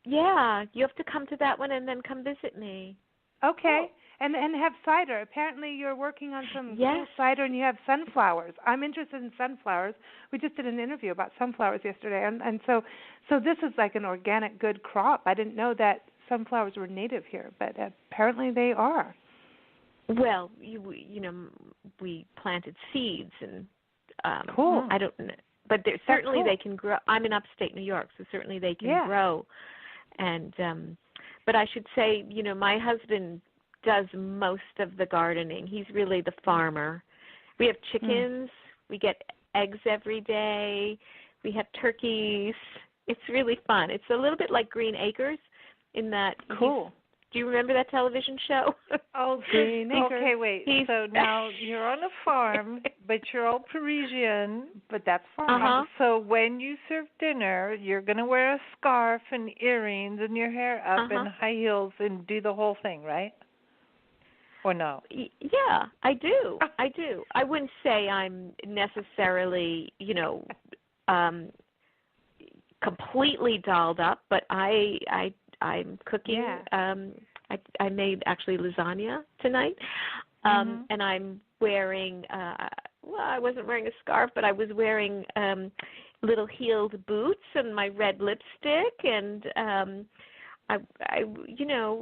C: You have to come to that one and then come visit me.
B: Okay. And have cider. Apparently you're working on some cool cider and you have sunflowers. I'm interested in sunflowers. We just did an interview about sunflowers yesterday. And so this is like an organic good crop. I didn't know that sunflowers were native here, but apparently they are.
C: Well, we planted seeds and
B: cool.
C: I don't know. But certainly they can grow. I'm in upstate New York, so certainly they can grow. And but I should say, my husband does most of the gardening. He's really the farmer. We have chickens. We get eggs every day. We have turkeys. It's really fun. It's a little bit like Green Acres in that.
B: Cool.
C: Do you remember that television show?
B: Oh, Green Acres.
D: Okay, wait. So now you're on a farm, but you're all Parisian.
B: But that's farm.
D: So when you serve dinner, you're going to wear a scarf and earrings and your hair up and high heels and do the whole thing, right? Or no?
C: Yeah, I do. I wouldn't say I'm necessarily, completely dolled up, but I'm cooking. I made actually lasagna tonight, and I'm wearing. I wasn't wearing a scarf, but I was wearing little heeled boots and my red lipstick, and I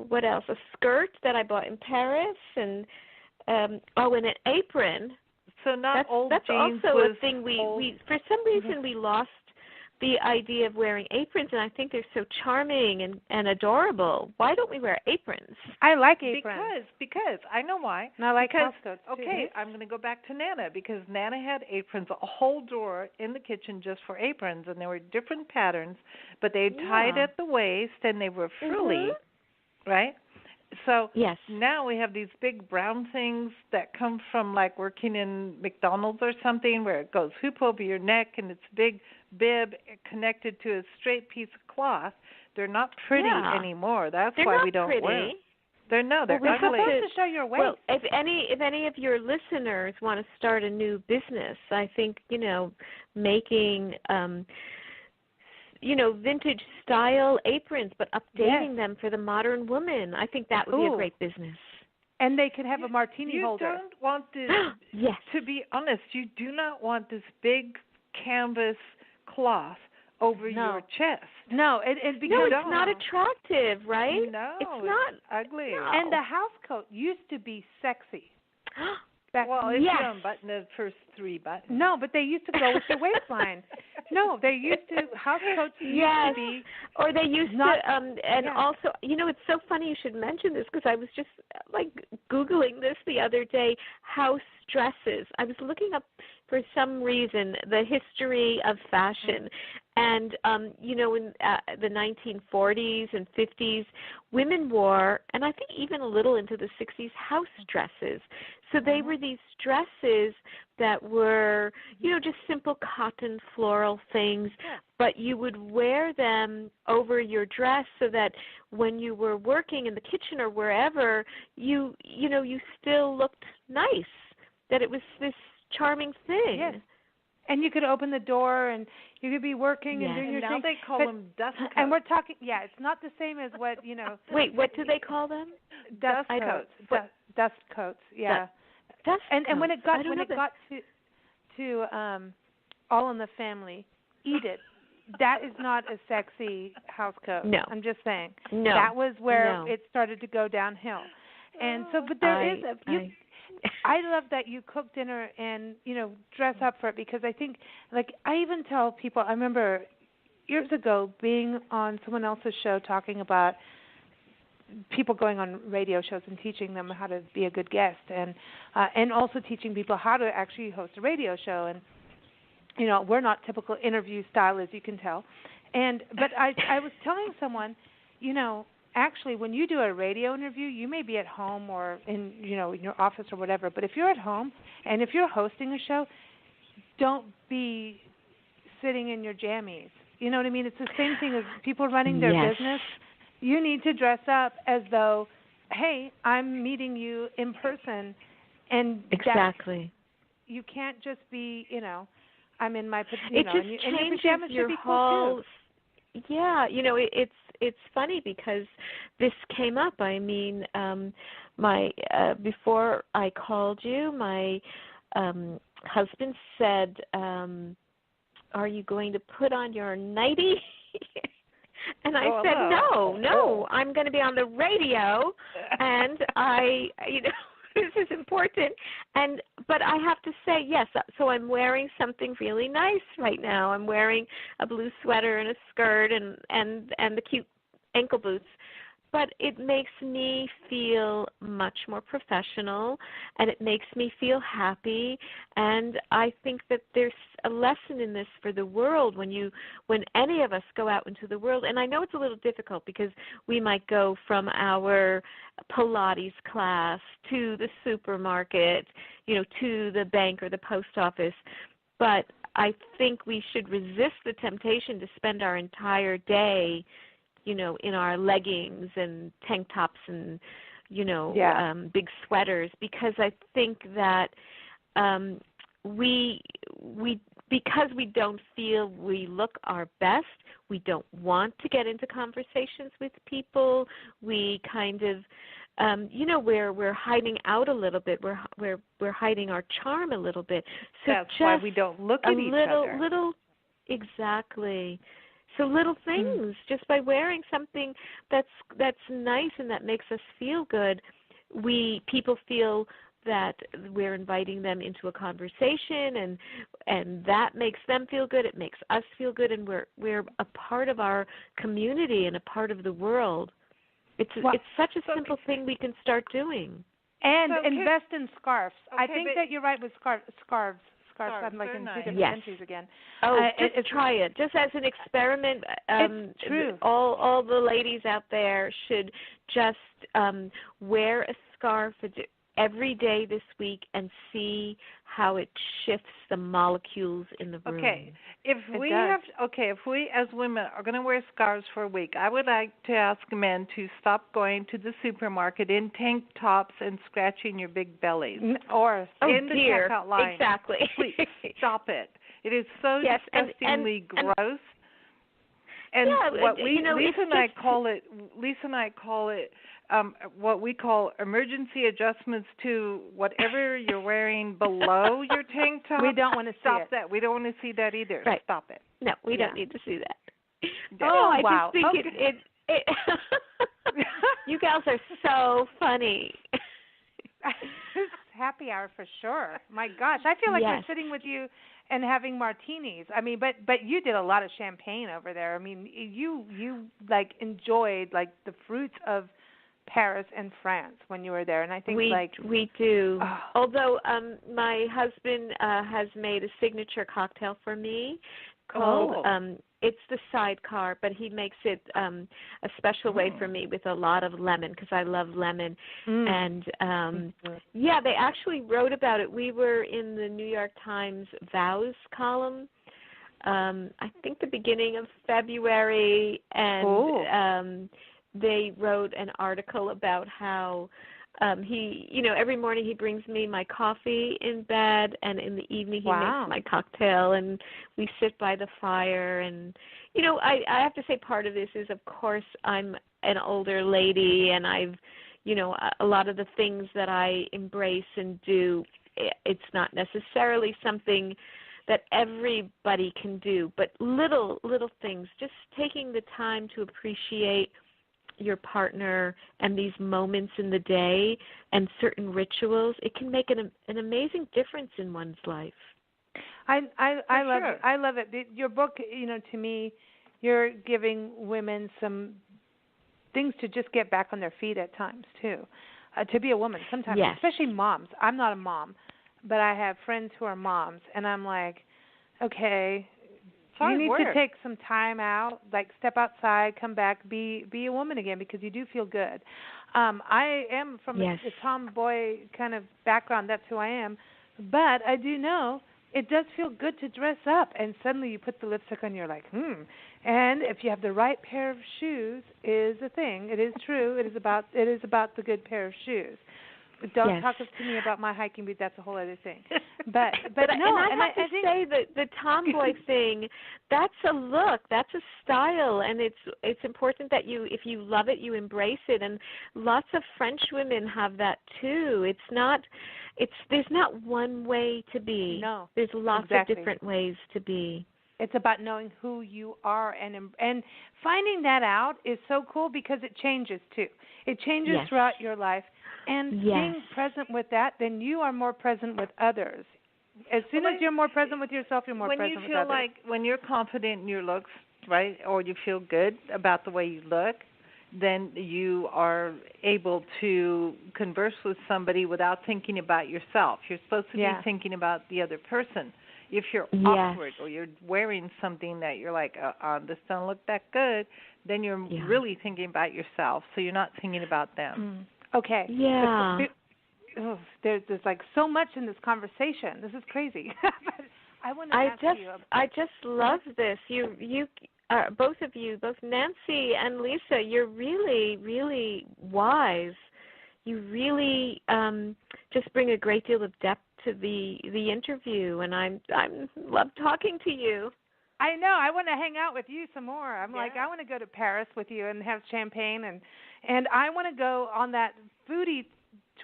C: what else? A skirt that I bought in Paris, and and an apron.
D: So
C: that's also a thing we for some reason we lost the idea of wearing aprons, and I think they're so charming and adorable. Why don't we wear aprons?
B: I like aprons.
D: Because I know why.
B: And I like house coats, too.
D: Okay, I'm going to go back to Nana because Nana had aprons, a whole drawer in the kitchen just for aprons, and there were different patterns, but they tied at the waist and they were frilly, right? So now we have these big brown things that come from like working in McDonald's or something where it goes hoop over your neck and it's big bib connected to a straight piece of cloth. They're not pretty anymore. That's why we don't wear them. They're ugly.
B: We're supposed to show your waist.
C: Well, if any of your listeners want to start a new business, I think, making vintage style aprons, but updating them for the modern woman. I think that would be a great business.
B: And they could have a martini holder.
D: You don't want this, to be honest, you do not want this big canvas cloth over your chest.
B: No, because
C: it's not attractive, right?
D: No,
C: it's not
D: ugly.
C: No.
B: And the house coat used to be sexy.
D: Well, if you unbutton the first 3 buttons.
B: No, but they used to go with your waistline. No, they used to, house coats used to be.
C: Or they used to, also, it's so funny you should mention this because I was just, Googling this the other day, house dresses. I was looking up, for some reason, the history of fashion. And, in the 1940s and 50s, women wore, and I think even a little into the 60s, house dresses. So they were these dresses that were, just simple cotton floral things, but you would wear them over your dress so that when you were working in the kitchen or wherever, you still looked nice, that it was this charming thing.
B: Yes. And you could open the door and you could be working and doing your thing.
D: Now they call them dust coats.
B: And we're talking, it's not the same as what,
C: Wait, what do they call them?
B: Dust coats. Dust coats, yeah.
C: Dust
B: and when it got to All in the Family, Edith, that is not a sexy house coat.
C: No.
B: I'm just saying.
C: No.
B: That was where it started to go downhill. And so, but there is I love that you cook dinner and, dress up for it because I think, I even tell people, I remember years ago being on someone else's show talking about people going on radio shows and teaching them how to be a good guest and also teaching people how to actually host a radio show. And, we're not typical interview style, as you can tell. But I was telling someone, actually, when you do a radio interview, you may be at home or in your office or whatever. But if you're at home and if you're hosting a show, don't be sitting in your jammies. You know what I mean? It's the same thing as people running their business. You need to dress up as though, hey, I'm meeting you in person, and
C: exactly.
B: You can't just be, I'm in my,
C: it just
B: and
C: changes
B: your pajamas
C: your
B: should be
C: whole.
B: Cool too.
C: Yeah, it's funny because this came up. I mean, my before I called you, my husband said, "Are you going to put on your nightie?" And I said, "No, I'm going to be on the radio, and this is important." But I have to say, yes, so I'm wearing something really nice right now. I'm wearing a blue sweater and a skirt and the cute ankle boots. But it makes me feel much more professional, and it makes me feel happy. And I think that there's a lesson in this for the world when any of us go out into the world. And I know it's a little difficult because we might go from our Pilates class to the supermarket, to the bank or the post office. But I think we should resist the temptation to spend our entire day in our leggings and tank tops and, big sweaters, because I think that because we don't feel we look our best, we don't want to get into conversations with people. We kind of, we're hiding out a little bit. We're hiding our charm a little bit. So
D: that's why we don't look at each other. Exactly.
C: So little things, just by wearing something that's nice and that makes us feel good, people feel that we're inviting them into a conversation, and that makes them feel good. It makes us feel good, and we're a part of our community and a part of the world. It's such a simple thing we can start doing.
B: And invest in scarves. Okay, I think that you're right with scarves. I'm like in two different countries again.
C: Oh, just try it. Just as an experiment.
B: It's true.
C: All the ladies out there should just wear a scarf every day this week and see how it shifts the molecules in the room.
D: Okay. If we as women are going to wear scarves for a week, I would like to ask men to stop going to the supermarket in tank tops and scratching your big bellies.
B: Or
D: in the checkout line.
C: Exactly.
D: Please stop it. It is so disgustingly gross. And what Lisa and I call it what we call emergency adjustments to whatever you're wearing below your tank top.
B: We don't want to
D: stop that. We don't want to see that either.
C: Right.
D: Stop it.
C: No, we don't need to see that.
B: Oh,
C: I
B: wow.
C: just think it you gals are so funny.
B: Happy hour for sure. My gosh, I feel like
C: Yes.
B: we're sitting with you and having martinis. I mean, but you did a lot of champagne over there. I mean, you like enjoyed like the fruits of Paris and France when you were there, and I think
C: we do.
B: Oh.
C: Although my husband has made a signature cocktail for me called it's the sidecar, but he makes it a special way for me with a lot of lemon because I love lemon. And yeah, they actually wrote about it. We were in the New York Times Vows column. I think the beginning of February, and they wrote an article about how he, every morning he brings me my coffee in bed, and in the evening he makes my cocktail, and we sit by the fire. And, I have to say part of this is, of course, I'm an older lady, and I've, a lot of the things that I embrace and do, it's not necessarily something that everybody can do, but little things, just taking the time to appreciate your partner and these moments in the day and certain rituals, it can make an amazing difference in one's life.
B: I love it. I love it. Your book, to me, you're giving women some things to just get back on their feet at times too. To be a woman sometimes, especially moms. I'm not a mom, but I have friends who are moms, and I'm like, okay, you need to take some time out, like step outside, come back, be a woman again, because you do feel good. I am from a tomboy kind of background. That's who I am. But I do know it does feel good to dress up, and suddenly you put the lipstick on, you're like, And if you have the right pair of shoes is a thing. It is true. It is about the good pair of shoes. Don't talk to me about my hiking boots. That's a whole other thing. But no,
C: and I have to say that the tomboy thing, that's a look, that's a style, and it's important that if you love it, you embrace it. And lots of French women have that too. There's not one way to be.
B: No,
C: there's lots of different ways to be.
B: It's about knowing who you are, and finding that out is so cool because it changes too. It changes throughout your life. And being present with that, then you are more present with others. As soon as you're more present with yourself, you're more present with others.
D: When you feel like, when you're confident in your looks, right, or you feel good about the way you look, then you are able to converse with somebody without thinking about yourself. You're supposed to be thinking about the other person. If you're awkward or you're wearing something that you're like, this doesn't look that good, then you're really thinking about yourself, so you're not thinking about them.
B: Okay.
C: Yeah.
B: There's like so much in this conversation. This is crazy. But I want to ask you.
C: I just love this. You both of you, both Nancy and Lisa, you're really, really wise. You really just bring a great deal of depth to the interview, and I'm love talking to you.
B: I know. I want to hang out with you some more. I'm like, I want to go to Paris with you and have champagne, and I want to go on that foodie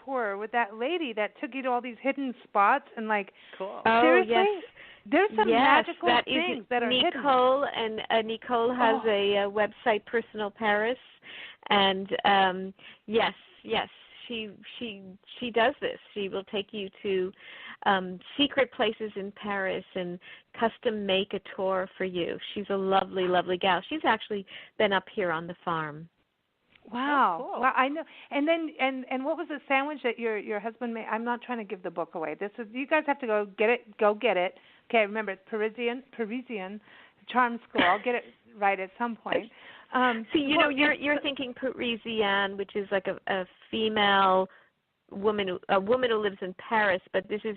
B: tour with that lady that took you to all these hidden spots and like.
D: Cool.
B: Seriously, there's some magical things that are
C: Nicole,
B: hidden.
C: And Nicole has a website, Personal Paris, and she does this. She will take you to secret places in Paris and custom make a tour for you. She's a lovely, lovely gal. She's actually been up here on the farm.
B: Wow.
D: Oh, cool.
B: Well, I know. And then and what was the sandwich that your husband made? I'm not trying to give the book away. This is, you guys have to go get it. Go get it. Okay, remember, it's Parisian-Charm-School. I'll get it right at some point.
C: See, you're thinking Parisian, which is like a female woman, a woman who lives in Paris, but this is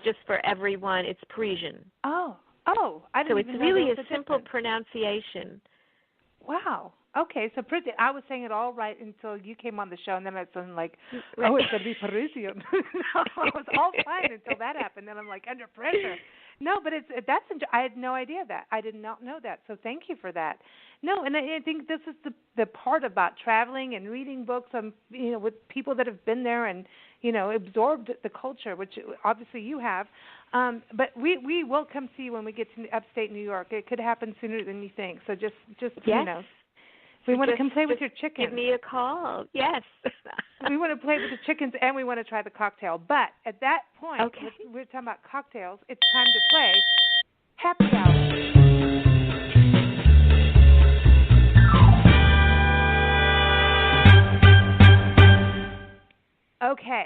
C: just for everyone. It's Parisian.
B: Oh, I didn't
C: so
B: even
C: it's
B: know
C: really
B: there was
C: a simple pronunciation.
B: Wow. Okay, so I was saying it all right until you came on the show, and then I was like, it's going to be Parisian. No, it was all fine until that happened. Then I'm like under pressure. No, but I had no idea that. I did not know that. So thank you for that. No, and I think this is the part about traveling and reading books with people that have been there and absorbed the culture, which obviously you have. But we will come see you when we get to upstate New York. It could happen sooner than you think. So just
C: yes.
B: We want to come play with your chickens.
C: Give me a call. Yes.
B: We want to play with the chickens and we want to try the cocktail. But at that point, we're talking about cocktails. It's time to play Happy Hour. Okay.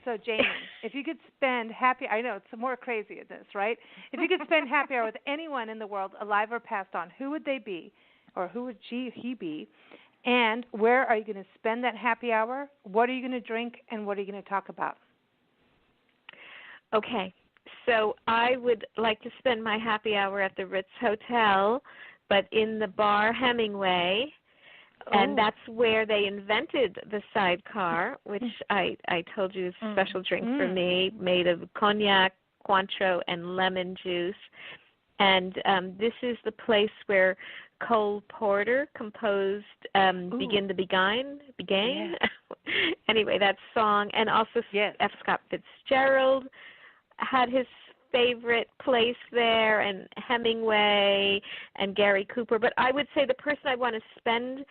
B: So, Jamie, if you could spend I know it's more crazy than this, right? If you could spend happy hour with anyone in the world, alive or passed on, who would they be? Or who would he be? And where are you going to spend that happy hour? What are you going to drink? And what are you going to talk about?
C: Okay. So I would like to spend my happy hour at the Ritz Hotel, but in the bar Hemingway. And that's where they invented the sidecar, which I told you is a special drink for me, made of cognac, Cointreau, and lemon juice. And this is the place where Cole Porter composed Begin to Beguine.
B: Yeah.
C: Anyway, that song. And also F. Scott Fitzgerald had his favorite place there, and Hemingway and Gary Cooper. But I would say the person I want to spend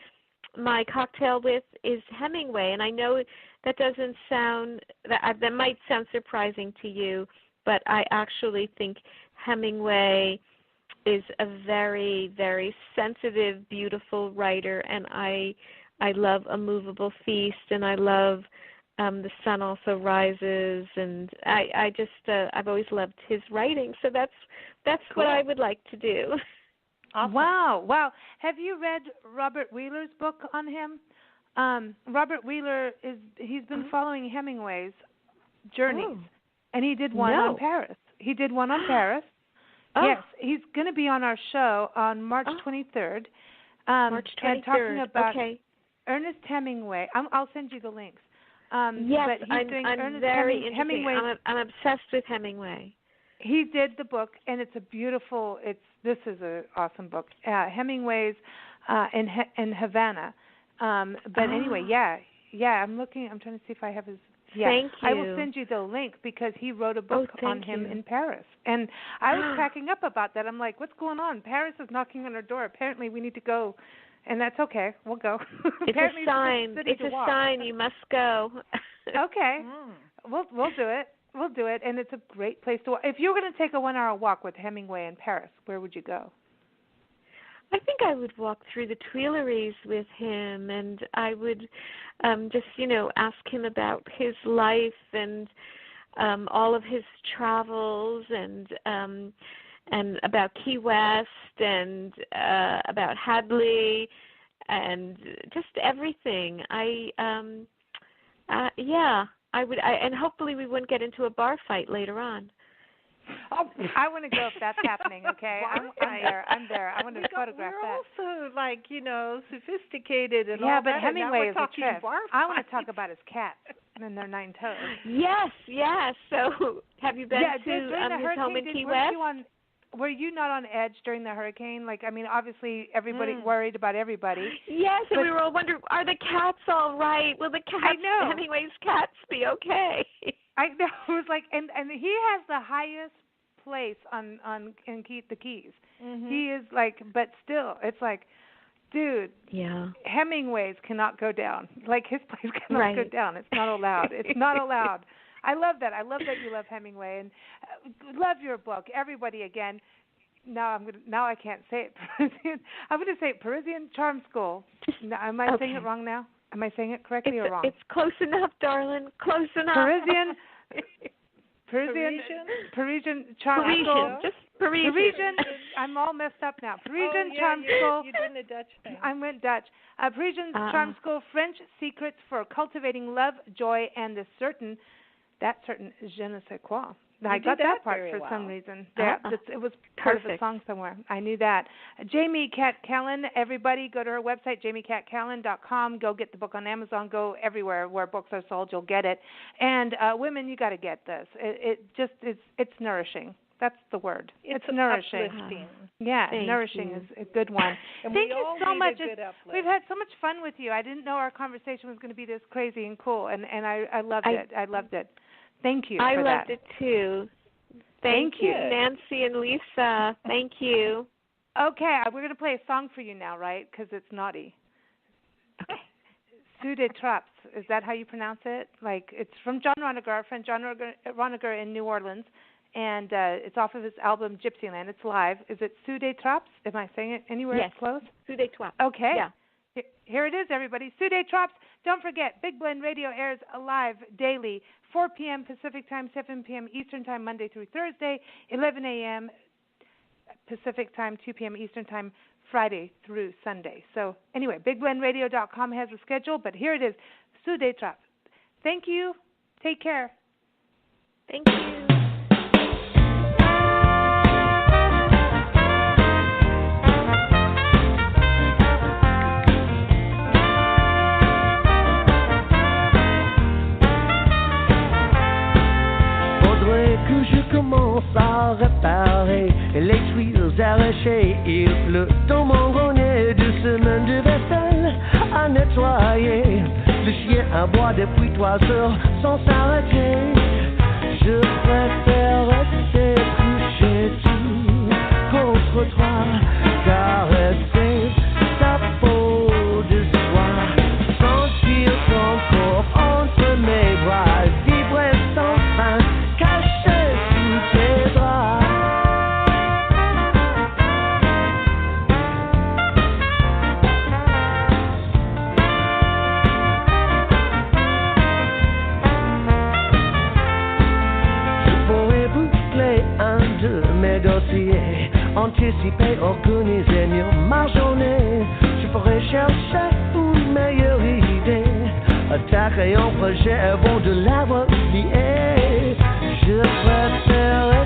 C: my cocktail with is Hemingway. And I know that that might sound surprising to you, but I actually think Hemingway is a very, very sensitive, beautiful writer, and I love A Movable Feast, and I love The Sun Also Rises, and I've always loved his writing, so that's cool. What I would like to do.
B: Awesome. Wow. Have you read Robert Wheeler's book on him? Robert Wheeler he's been following Hemingway's journeys, and he did one on Paris. Yes, he's going to be on our show on March 23rd.
C: March 23rd.
B: And talking about Ernest Hemingway. I'll send you the links.
C: Yes,
B: but he's doing
C: I'm
B: Ernest
C: very interested.
B: Hemingway.
C: I'm obsessed with Hemingway.
B: He did the book, and it's a beautiful. This is an awesome book. Hemingway's in Havana. But anyway, I'm looking. I'm trying to see if I have his. Yeah,
C: thank you.
B: I will send you the link because he wrote a book on him in Paris. And I was cracking up about that. I'm like, what's going on? Paris is knocking on our door. Apparently we need to go. And that's okay. We'll go.
C: It's a sign. It's a sign. You must go.
B: Okay. We'll do it. We'll do it. And it's a great place to walk. If you were going to take a 1-hour walk with Hemingway in Paris, where would you go?
C: I think I would walk through the Tuileries with him, and I would just, ask him about his life and all of his travels and about Key West and about Hadley and just everything. I would, and hopefully we wouldn't get into a bar fight later on.
B: Oh, I want to go if that's happening. Okay, I'm there. I want to photograph that.
D: We're also sophisticated and all that.
B: Yeah, but Hemingway is a trip. I want to talk
D: fights.
B: about his cats and their 9 toes.
C: Yes. So, have you been to his home in Key West?
B: Were you not on edge during the hurricane? Obviously everybody worried about everybody.
C: Yes, and we were all wondering, are the cats all right? Will the cats, Hemingway's cats, be okay?
B: I know. It was and he has the highest place on the Keys. Mm-hmm. He is but still, it's dude.
C: Yeah.
B: Hemingway's cannot go down. His place cannot go down. It's not allowed. It's not allowed. I love that. I love that you love Hemingway and love your book. Everybody, again. Now I can't say it. I'm going to say Parisian-Charm-School. Am I saying it wrong now? Am I saying it correctly or wrong?
C: It's close enough, darling. Close enough.
B: Parisian-Charm-School.
C: Just Parisian.
B: I'm all messed up now. Parisian-Charm-School.
D: You did the Dutch thing.
B: I went Dutch. Parisian-Charm-School, French Secrets for Cultivating Love, Joy, and the certain je ne sais quoi. I got that part for some reason. It was part of a song somewhere. I knew that. Jamie-Cat-Callan, everybody, go to her website, jamie-cat-callan.com. Go get the book on Amazon. Go everywhere where books are sold. You'll get it. And women, you got to get this. It's nourishing. That's the word.
D: It's
B: nourishing.
D: Uplifting.
B: Yeah,
C: Thank
B: nourishing
C: you.
B: is a good one.
D: And
B: Thank
D: we
B: you
D: all
B: so
D: need
B: much.
D: a good uplift.
B: We've had so much fun with you. I didn't know our conversation was going to be this crazy and cool, and I loved it. I loved it. Thank you
C: I
B: for
C: loved
B: that.
C: it too. Thank you, Nancy and Lisa. Thank you.
B: Okay, we're going to play a song for you now, right? Because it's naughty.
C: Okay.
B: Sous des Trappes. Is that how you pronounce it? Like, it's from John Ronegger, our friend John Ronegger in New Orleans, and it's off of his album Gypsyland. It's live. Is it Sous des Trappes? Am I saying it anywhere close?
C: Sous des Trappes.
B: Okay.
C: Yeah.
B: Here it is, everybody. Sous des Trappes. Don't forget, Big Blend Radio airs live daily, 4 p.m. Pacific Time, 7 p.m. Eastern Time, Monday through Thursday, 11 a.m. Pacific Time, 2 p.m. Eastern Time, Friday through Sunday. So anyway, BigBlendRadio.com has a schedule, but here it is, Sous des Trappes. Thank you. Take care.
C: Thank you.
E: Commence à réparer les tuiles arrachées. Il pleut dans mon grenier, 2 semaines de vaisselle à nettoyer. Le chien aboie depuis 3 heures sans s'arrêter. Je préfère rester couché dessus contre toi, caresser ta peau de soie, sentir ton corps entre mes bras, vibrer sans fin. Anticiper, organiser mieux ma journée. Je pourrais chercher une meilleure idée. Attaquer un projet avant de l'avoir lié. Je préfère